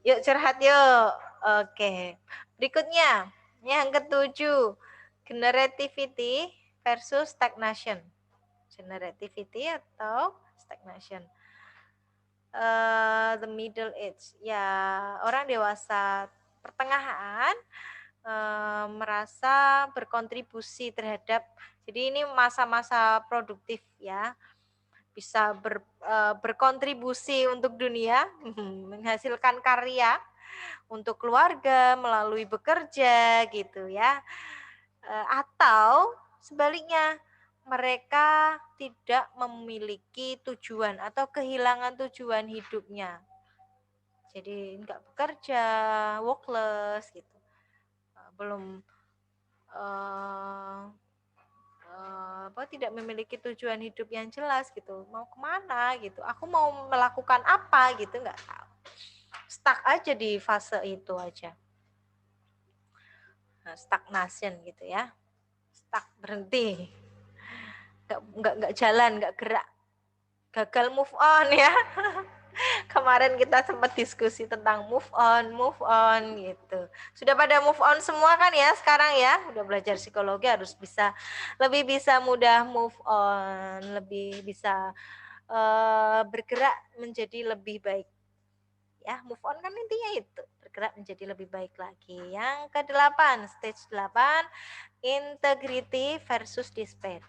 Yuk curhat yuk. Oke, berikutnya yang ketujuh, generativity versus stagnation. Generativity atau stagnation. The middle age, ya orang dewasa pertengahan merasa berkontribusi terhadap, jadi ini masa-masa produktif ya, bisa berkontribusi untuk dunia, menghasilkan karya untuk keluarga melalui bekerja gitu ya, atau sebaliknya mereka tidak memiliki tujuan atau kehilangan tujuan hidupnya. Jadi nggak bekerja, workless gitu. Belum tidak memiliki tujuan hidup yang jelas gitu. Mau kemana gitu? Aku mau melakukan apa gitu, nggak tahu. Stuck aja di fase itu aja. stagnation gitu ya, stuck, berhenti, nggak jalan, nggak gerak, gagal move on ya. Kemarin kita sempat diskusi tentang move on gitu. Sudah pada move on semua kan ya sekarang ya? Udah belajar psikologi harus bisa lebih bisa mudah move on, lebih bisa bergerak menjadi lebih baik. Ya, move on kan intinya itu, bergerak menjadi lebih baik lagi. Yang ke-8, stage 8, integrity versus despair.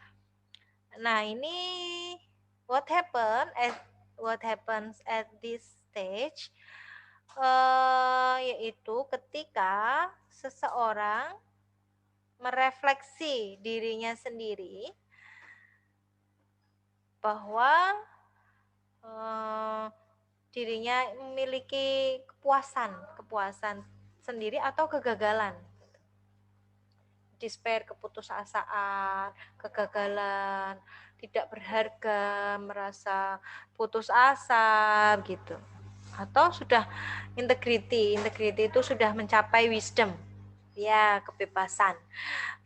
Nah, ini what happens at this stage, yaitu ketika seseorang merefleksi dirinya sendiri bahwa dirinya memiliki kepuasan sendiri atau kegagalan. Despair, keputusasaan, kegagalan, tidak berharga, merasa putus asa gitu. Atau sudah integrity itu sudah mencapai wisdom. Ya, kebebasan.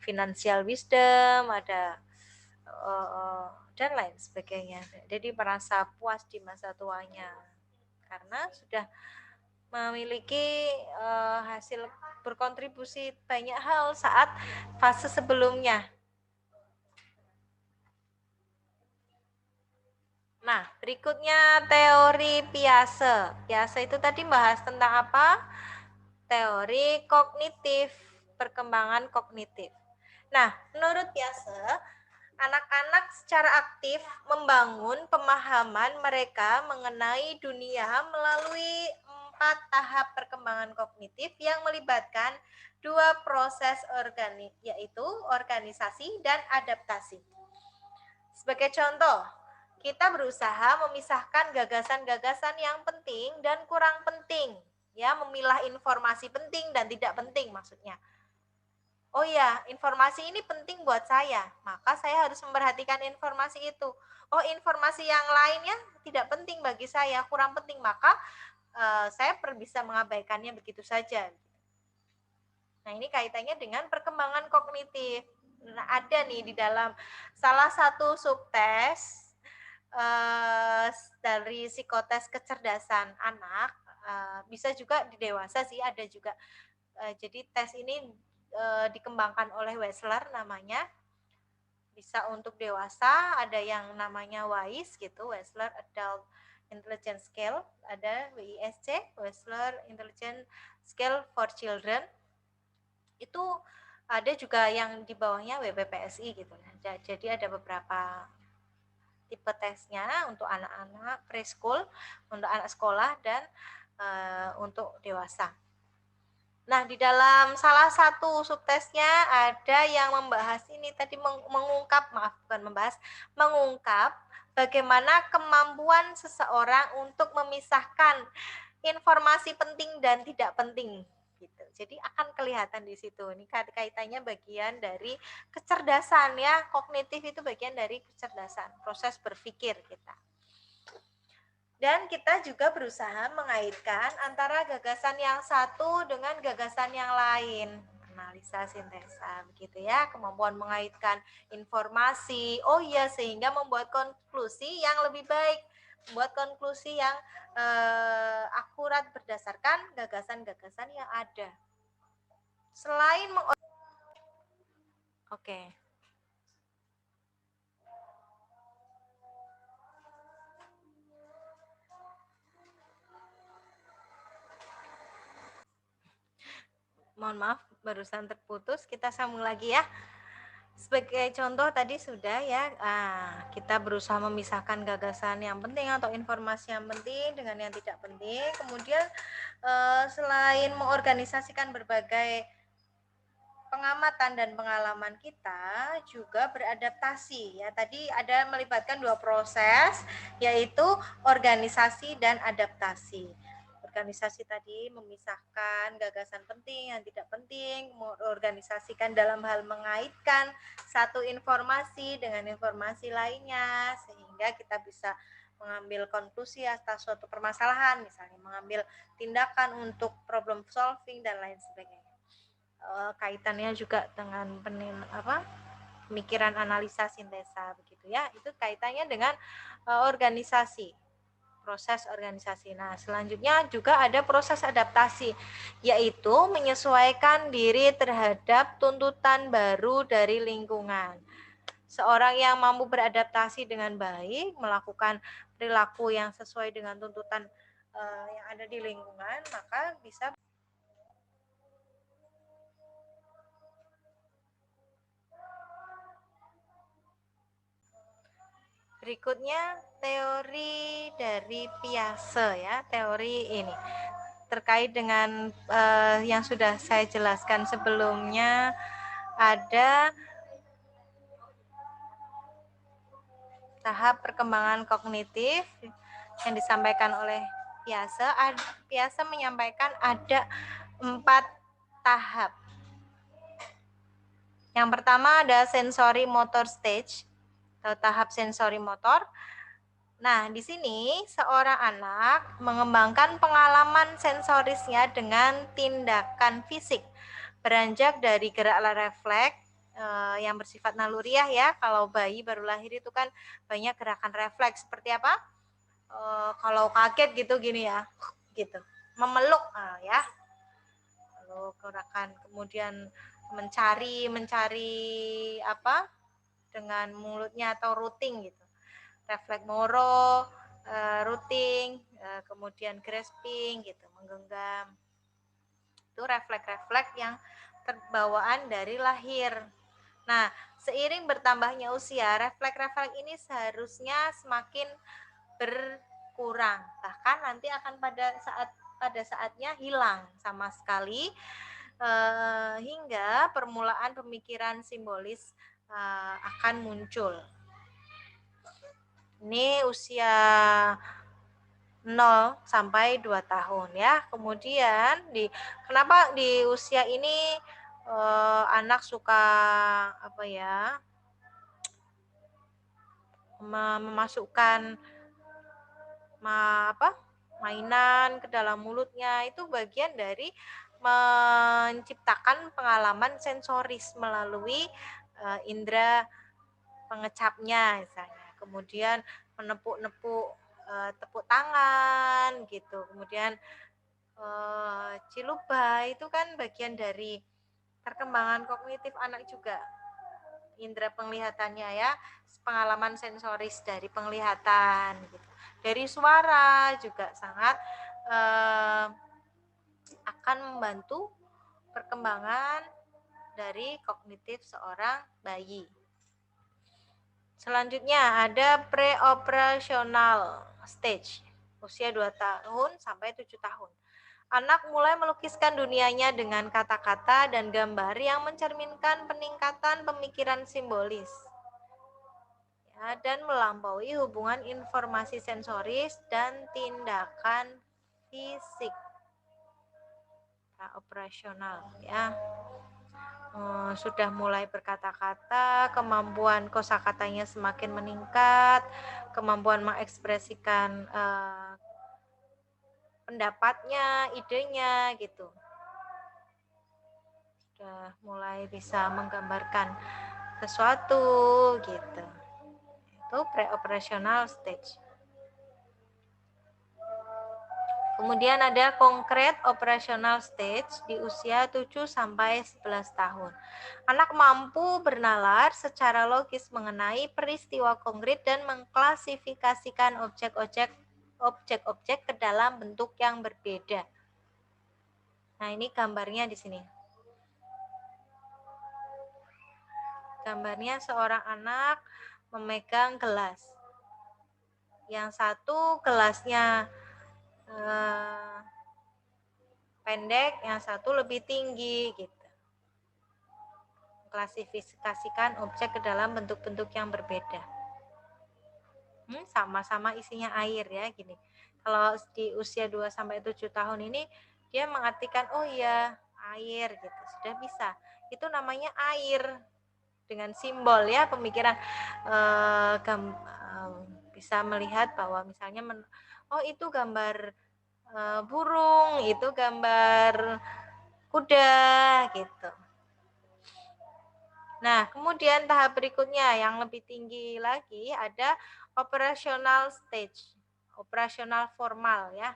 Financial wisdom, ada dan lain sebagainya. Jadi merasa puas di masa tuanya karena sudah memiliki hasil berkontribusi banyak hal saat fase sebelumnya. Nah, berikutnya teori Piaget. Piaget itu tadi bahas tentang apa? Teori kognitif, perkembangan kognitif. Nah, menurut Piaget, anak-anak secara aktif membangun pemahaman mereka mengenai dunia melalui 4 tahap perkembangan kognitif yang melibatkan 2 proses yaitu organisasi dan adaptasi. Sebagai contoh, kita berusaha memisahkan gagasan-gagasan yang penting dan kurang penting, ya, memilah informasi penting dan tidak penting maksudnya. Oh ya, informasi ini penting buat saya, maka saya harus memperhatikan informasi itu. Oh, informasi yang lainnya tidak penting bagi saya, kurang penting, maka saya bisa mengabaikannya begitu saja. Nah, ini kaitannya dengan perkembangan kognitif. Nah, ada nih di dalam salah satu subtes dari psikotes kecerdasan anak, bisa juga di dewasa sih, ada juga. Jadi tes ini dikembangkan oleh Wechsler namanya, bisa untuk dewasa, ada yang namanya WISC gitu, Wechsler Adult Intelligence Scale, ada WISC, Wechsler Intelligence Scale for Children. Itu ada juga yang di bawahnya WPPSI gitu. Jadi ada beberapa tipe tesnya untuk anak-anak preschool, untuk anak sekolah, dan untuk dewasa. Nah, di dalam salah satu subtesnya ada yang membahas ini tadi, mengungkap bagaimana kemampuan seseorang untuk memisahkan informasi penting dan tidak penting gitu. Jadi akan kelihatan di situ. Ini kaitannya bagian dari kecerdasan ya, kognitif itu bagian dari kecerdasan, proses berpikir kita. Dan kita juga berusaha mengaitkan antara gagasan yang satu dengan gagasan yang lain. Analisa, sintesa, begitu ya. Kemampuan mengaitkan informasi. Oh iya, sehingga membuat konklusi yang lebih baik. Membuat konklusi yang akurat berdasarkan gagasan-gagasan yang ada. Selain Oke. Mohon maaf, barusan terputus. Kita sambung lagi ya. Sebagai contoh tadi sudah ya, kita berusaha memisahkan gagasan yang penting atau informasi yang penting dengan yang tidak penting. Kemudian selain mengorganisasikan berbagai pengamatan dan pengalaman kita, juga beradaptasi ya. Tadi ada melibatkan 2 proses, yaitu organisasi dan adaptasi. Organisasi tadi memisahkan gagasan penting yang tidak penting, mengorganisasikan dalam hal mengaitkan satu informasi dengan informasi lainnya, sehingga kita bisa mengambil konklusi atas suatu permasalahan, misalnya mengambil tindakan untuk problem solving dan lain sebagainya. kaitannya juga dengan pemikiran analisa sintesa begitu ya. Itu kaitannya dengan organisasi, proses organisasi. Nah, selanjutnya juga ada proses adaptasi, yaitu menyesuaikan diri terhadap tuntutan baru dari lingkungan. Seorang yang mampu beradaptasi dengan baik, melakukan perilaku yang sesuai dengan tuntutan yang ada di lingkungan, maka bisa. Berikutnya teori dari Piaget ya, teori ini terkait dengan yang sudah saya jelaskan sebelumnya. Ada tahap perkembangan kognitif yang disampaikan oleh Piaget. Piaget menyampaikan ada 4 tahap. Yang pertama ada sensory motor stage atau tahap sensori motor. Nah, di sini seorang anak mengembangkan pengalaman sensorisnya dengan tindakan fisik. Beranjak dari gerak refleks yang bersifat naluriah ya. Kalau bayi baru lahir itu kan banyak gerakan refleks seperti apa? Kalau kaget gitu gini ya. Gitu. Memeluk ya. Lalu gerakan kemudian mencari apa? Dengan mulutnya atau rooting gitu. Refleks moro, rooting, kemudian grasping gitu, menggenggam. Itu refleks-refleks yang terbawaan dari lahir. Nah, seiring bertambahnya usia, refleks-refleks ini seharusnya semakin berkurang. Bahkan nanti akan pada saatnya hilang sama sekali, hingga permulaan pemikiran simbolis akan muncul. Ini usia 0 sampai 2 tahun ya. Kemudian kenapa di usia ini anak suka memasukkan mainan ke dalam mulutnya, itu bagian dari menciptakan pengalaman sensoris melalui indera pengecapnya misalnya. Kemudian menepuk-nepuk tepuk tangan gitu. Kemudian ciluba itu kan bagian dari perkembangan kognitif anak juga. Indera penglihatannya ya, pengalaman sensoris dari penglihatan gitu. Dari suara juga sangat akan membantu perkembangan dari kognitif seorang bayi. Selanjutnya ada pre-operational stage, usia 2 tahun sampai 7 tahun. Anak mulai melukiskan dunianya dengan kata-kata dan gambar yang mencerminkan peningkatan pemikiran simbolis. Ya, dan melampaui hubungan informasi sensoris dan tindakan fisik. Operasional ya. Sudah mulai berkata-kata, kemampuan kosakatanya semakin meningkat, kemampuan mengekspresikan pendapatnya, idenya gitu. Sudah mulai bisa menggambarkan sesuatu gitu. Itu pre-operational stage. Kemudian ada konkret operational stage di usia 7 sampai 11 tahun. Anak mampu bernalar secara logis mengenai peristiwa konkret dan mengklasifikasikan objek-objek ke dalam bentuk yang berbeda. Nah, ini gambarnya di sini. Gambarnya seorang anak memegang gelas. Yang satu gelasnya pendek, yang satu lebih tinggi gitu. Klasifikasikan objek ke dalam bentuk-bentuk yang berbeda. Sama-sama isinya air ya gini. Kalau di usia 2 sampai 7 tahun ini dia mengartikan oh iya, air gitu. Sudah bisa. Itu namanya air dengan simbol ya, pemikiran bisa melihat bahwa misalnya oh itu gambar burung, itu gambar kuda gitu. Nah, kemudian tahap berikutnya yang lebih tinggi lagi ada operational stage, operasional formal ya.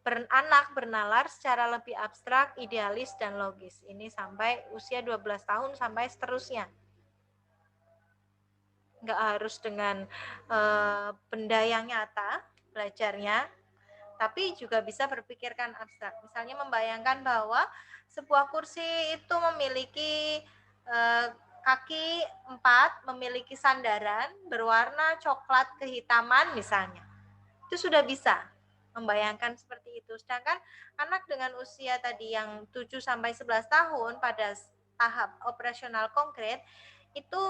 Anak bernalar secara lebih abstrak, idealis, dan logis. Ini sampai usia 12 tahun sampai seterusnya. Nggak harus dengan benda yang nyata belajarnya, tapi juga bisa berpikirkan abstrak. Misalnya membayangkan bahwa sebuah kursi itu memiliki kaki 4, memiliki sandaran berwarna coklat kehitaman misalnya. Itu sudah bisa membayangkan seperti itu. Sedangkan anak dengan usia tadi yang 7 sampai 11 tahun pada tahap operasional konkret itu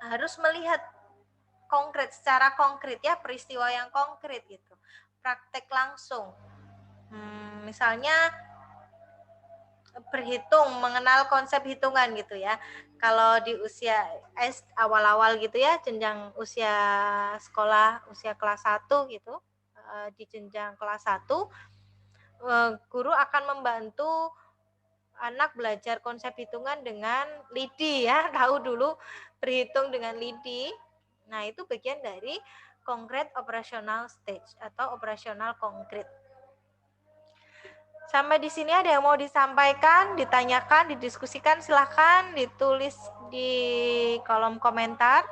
harus melihat konkret, secara konkret ya, peristiwa yang konkret gitu, praktek langsung. Misalnya berhitung, mengenal konsep hitungan gitu ya. Kalau di usia awal-awal gitu ya, jenjang usia sekolah, usia kelas 1 gitu, di jenjang kelas 1, guru akan membantu anak belajar konsep hitungan dengan lidi ya, tahu dulu berhitung dengan lidi. Nah, itu bagian dari konkret operasional stage atau operasional konkret. Sampai di sini ada yang mau disampaikan, ditanyakan, didiskusikan, silahkan ditulis di kolom komentar.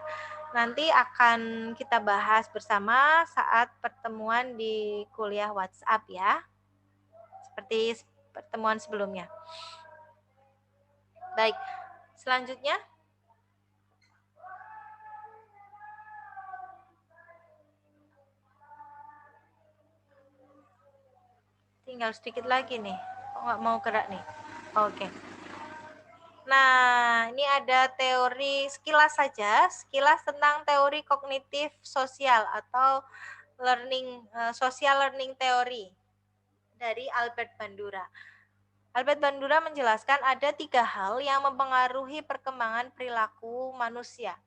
Nanti akan kita bahas bersama saat pertemuan di kuliah WhatsApp ya. Seperti pertemuan sebelumnya. Baik, selanjutnya. Tinggal sedikit lagi nih. Kok nggak mau gerak nih? Oke. Nah, ini ada teori sekilas saja, sekilas tentang teori kognitif sosial atau social learning theory dari Albert Bandura. Albert Bandura menjelaskan ada 3 hal yang mempengaruhi perkembangan perilaku manusia.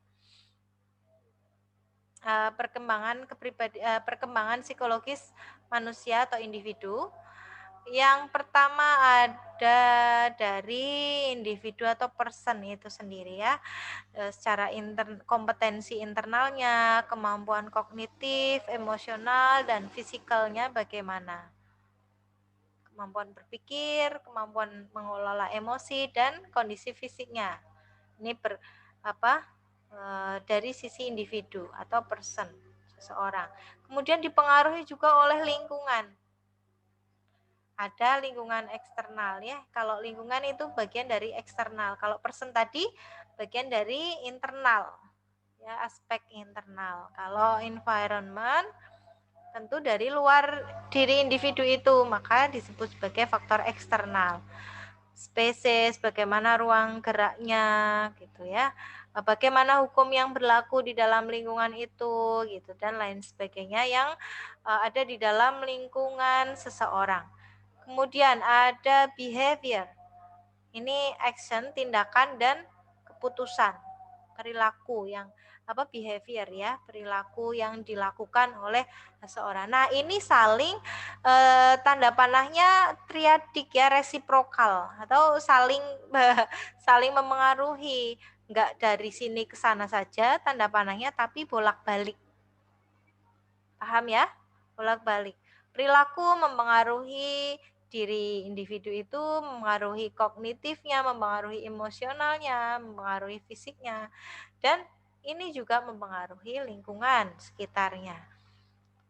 Perkembangan psikologis manusia atau individu. Yang pertama ada dari individu atau person itu sendiri ya, secara kompetensi internalnya, kemampuan kognitif, emosional, dan fisikalnya bagaimana. Kemampuan berpikir, kemampuan mengelola emosi, dan kondisi fisiknya. Ini dari sisi individu atau person, seseorang. Kemudian dipengaruhi juga oleh lingkungan. Ada lingkungan eksternal ya. Kalau lingkungan itu bagian dari eksternal. Kalau person tadi bagian dari internal. Ya, aspek internal. Kalau environment tentu dari luar diri individu itu, maka disebut sebagai faktor eksternal. Spesies, bagaimana ruang geraknya gitu ya. Bagaimana hukum yang berlaku di dalam lingkungan itu gitu dan lain sebagainya yang ada di dalam lingkungan seseorang. Kemudian ada behavior. Ini action, tindakan, dan keputusan. Perilaku yang behavior ya, perilaku yang dilakukan oleh seseorang. Nah, ini saling tanda panahnya triadik ya, resiprokal atau saling memengaruhi. Enggak dari sini ke sana saja tanda panahnya, tapi bolak-balik. Paham ya? Bolak-balik. Perilaku mempengaruhi diri individu itu, mempengaruhi kognitifnya, mempengaruhi emosionalnya, mempengaruhi fisiknya, dan ini juga mempengaruhi lingkungan sekitarnya.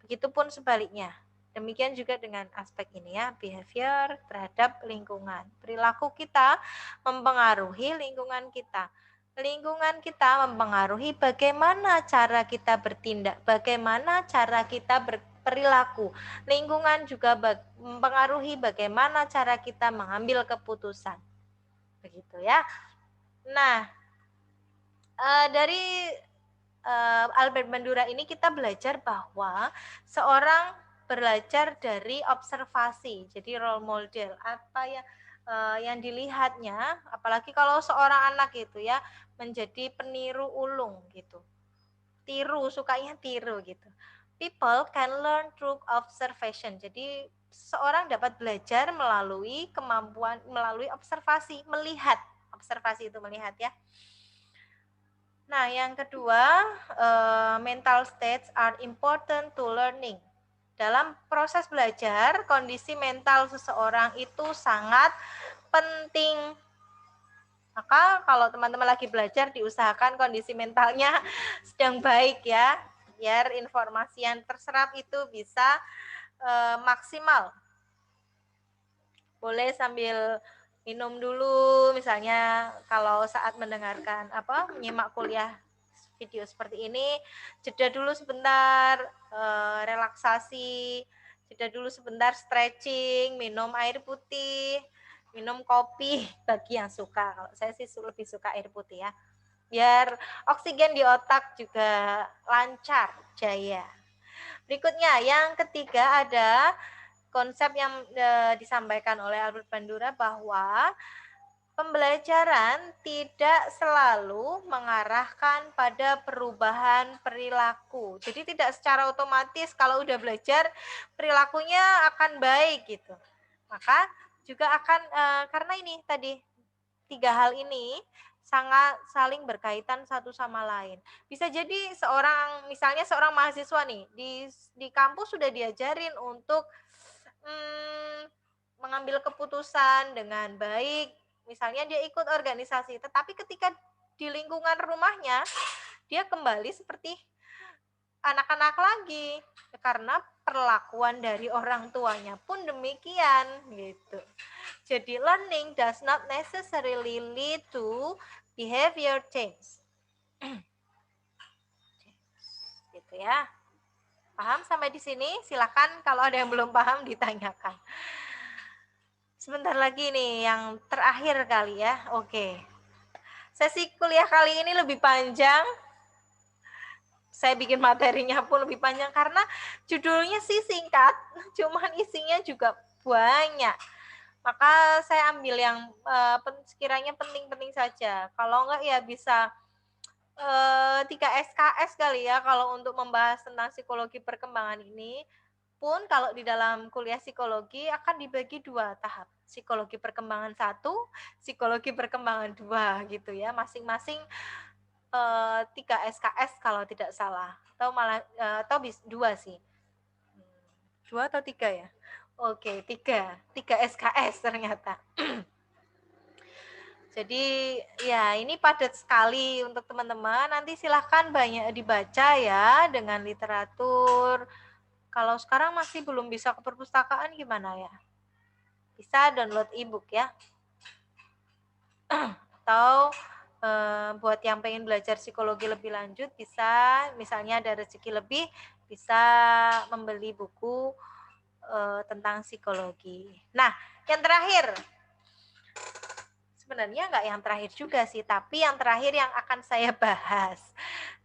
Begitupun sebaliknya. Demikian juga dengan aspek ini ya, behavior terhadap lingkungan. Perilaku kita mempengaruhi lingkungan kita. Lingkungan kita mempengaruhi bagaimana cara kita bertindak, bagaimana cara kita berperilaku. Lingkungan juga mempengaruhi bagaimana cara kita mengambil keputusan. Begitu ya. Nah, dari Albert Bandura ini kita belajar bahwa seorang belajar dari observasi, jadi role model apa yang dilihatnya, apalagi kalau seorang anak gitu ya menjadi peniru ulung gitu, sukanya tiru gitu. People can learn through observation. Jadi seorang dapat belajar melalui kemampuan, melalui observasi, melihat. Observasi itu melihat ya. Nah, yang kedua, mental states are important to learning. Dalam proses belajar, kondisi mental seseorang itu sangat penting. Maka kalau teman-teman lagi belajar, diusahakan kondisi mentalnya sedang baik ya, biar informasi yang terserap itu bisa maksimal. Boleh sambil minum dulu, misalnya kalau saat mendengarkan menyimak kuliah video seperti ini, jeda dulu sebentar, relaksasi, jeda dulu sebentar, stretching, minum air putih, minum kopi bagi yang suka. Kalau saya sih lebih suka air putih ya, biar oksigen di otak juga lancar, jaya. Berikutnya yang ketiga ada konsep yang disampaikan oleh Albert Bandura bahwa pembelajaran tidak selalu mengarahkan pada perubahan perilaku. Jadi tidak secara otomatis kalau udah belajar perilakunya akan baik gitu. Maka juga akan karena ini tadi 3 hal ini sangat saling berkaitan satu sama lain. Bisa jadi misalnya seorang mahasiswa nih di kampus sudah diajarin untuk mengambil keputusan dengan baik. Misalnya dia ikut organisasi, tetapi ketika di lingkungan rumahnya dia kembali seperti anak-anak lagi karena perlakuan dari orang tuanya pun demikian gitu. Jadi learning does not necessarily lead to behavior change. Gitu ya. Paham sampai di sini? Silakan kalau ada yang belum paham ditanyakan. Sebentar lagi nih yang terakhir kali ya. Oke. Sesi kuliah kali ini lebih panjang. Saya bikin materinya pun lebih panjang karena judulnya sih singkat, cuman isinya juga banyak. Maka saya ambil yang sekiranya penting-penting saja. Kalau enggak ya bisa 3 SKS kali ya kalau untuk membahas tentang psikologi perkembangan ini. Pun kalau di dalam kuliah psikologi akan dibagi 2 tahap. Psikologi perkembangan 1, psikologi perkembangan 2 gitu ya. Masing-masing 3 SKS kalau tidak salah. Atau malah atau 2 sih. 2 atau 3 ya? Oke, 3 SKS ternyata. Jadi ya ini padat sekali untuk teman-teman. Nanti silahkan banyak dibaca ya dengan literatur. Kalau sekarang masih belum bisa ke perpustakaan gimana ya? Bisa download e-book ya. Atau buat yang pengen belajar psikologi lebih lanjut bisa, misalnya ada rezeki lebih, bisa membeli buku tentang psikologi. Nah, yang terakhir, sebenarnya nggak yang terakhir juga sih, tapi yang terakhir yang akan saya bahas.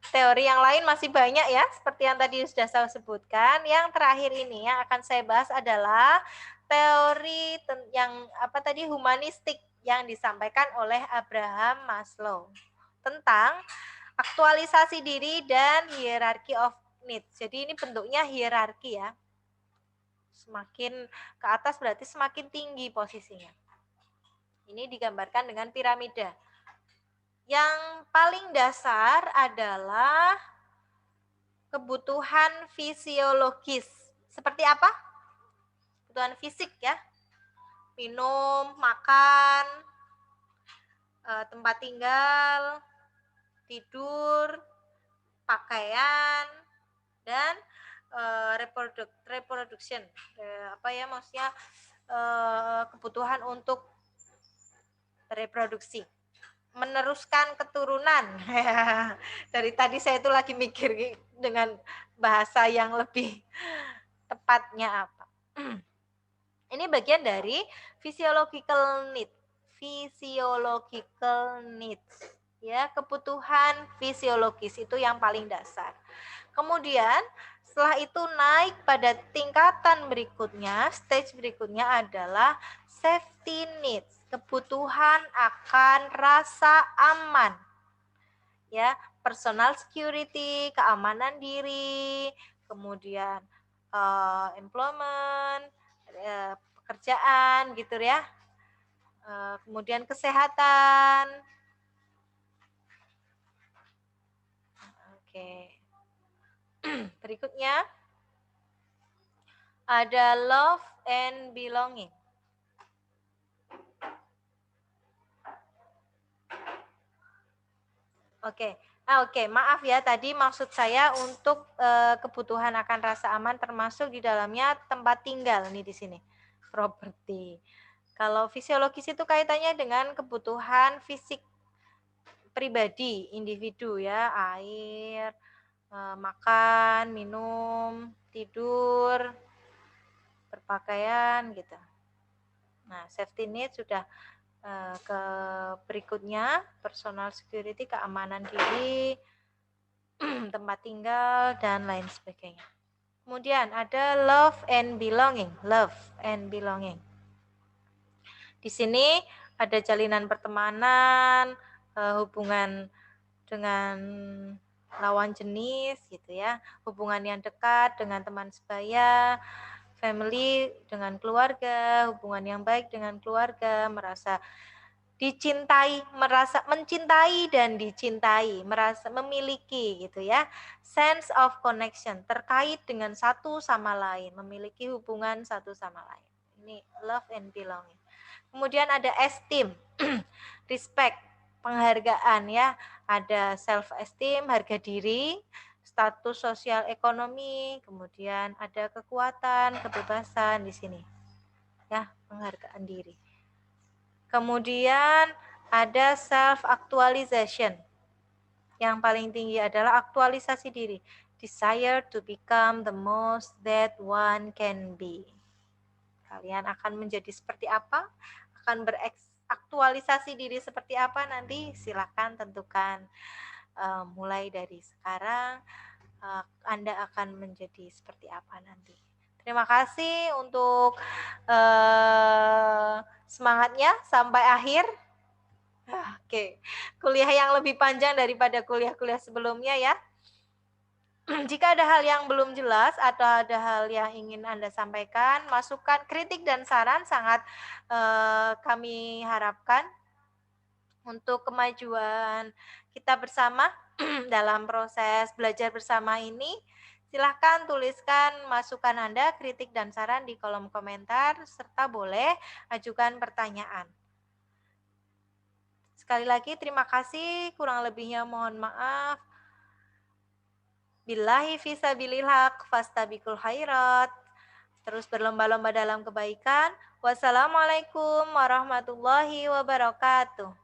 Teori yang lain masih banyak ya, seperti yang tadi sudah saya sebutkan. Yang terakhir ini yang akan saya bahas adalah teori yang humanistik yang disampaikan oleh Abraham Maslow tentang aktualisasi diri dan hierarchy of needs. Jadi ini bentuknya hierarki ya. Semakin ke atas berarti semakin tinggi posisinya. Ini digambarkan dengan piramida. Yang paling dasar adalah kebutuhan fisiologis. Seperti apa? Kebutuhan fisik ya. Minum, makan, tempat tinggal, tidur, pakaian, dan reproduction. Maksudnya kebutuhan untuk reproduksi, meneruskan keturunan. Dari tadi saya itu lagi mikir dengan bahasa yang lebih tepatnya apa. Ini bagian dari physiological needs. Physiological needs. Ya, kebutuhan fisiologis itu yang paling dasar. Kemudian setelah itu naik pada tingkatan berikutnya, stage berikutnya adalah safety needs, kebutuhan akan rasa aman. Ya, personal security, keamanan diri, kemudian employment, pekerjaan gitu ya. Kemudian kesehatan. Oke. Berikutnya ada love and belonging. Oke. Oke, maaf ya tadi maksud saya untuk kebutuhan akan rasa aman termasuk di dalamnya tempat tinggal nih di sini. Properti. Kalau fisiologis itu kaitannya dengan kebutuhan fisik pribadi, individu ya, air, makan, minum, tidur, berpakaian gitu. Nah, safety need sudah ke berikutnya, personal security, keamanan diri, tempat tinggal, dan lain sebagainya. Kemudian ada love and belonging. Love and belonging. Di sini ada jalinan pertemanan, hubungan dengan lawan jenis gitu ya, hubungan yang dekat dengan teman sebaya, family dengan keluarga, hubungan yang baik dengan keluarga, merasa dicintai, merasa mencintai dan dicintai, merasa memiliki gitu ya. Sense of connection, terkait dengan satu sama lain, memiliki hubungan satu sama lain. Ini love and belonging. Kemudian ada esteem, respect, penghargaan ya. Ada self esteem, harga diri, status sosial ekonomi, kemudian ada kekuatan, kebebasan di sini. Ya, penghargaan diri. Kemudian ada self actualization. Yang paling tinggi adalah aktualisasi diri. Desire to become the most that one can be. Kalian akan menjadi seperti apa? Akan beraktualisasi diri seperti apa nanti? Silakan tentukan. Mulai dari sekarang Anda akan menjadi seperti apa nanti. Terima kasih untuk semangatnya sampai akhir. Oke, kuliah yang lebih panjang daripada kuliah-kuliah sebelumnya ya. Jika ada hal yang belum jelas atau ada hal yang ingin Anda sampaikan, masukan, kritik, dan saran sangat kami harapkan untuk kemajuan kita bersama dalam proses belajar bersama ini. Silahkan tuliskan masukan Anda, kritik, dan saran di kolom komentar, serta boleh ajukan pertanyaan. Sekali lagi terima kasih, kurang lebihnya mohon maaf. Billahi fisabilil haq, fastabikul khairat. Terus berlomba-lomba dalam kebaikan. Wassalamualaikum warahmatullahi wabarakatuh.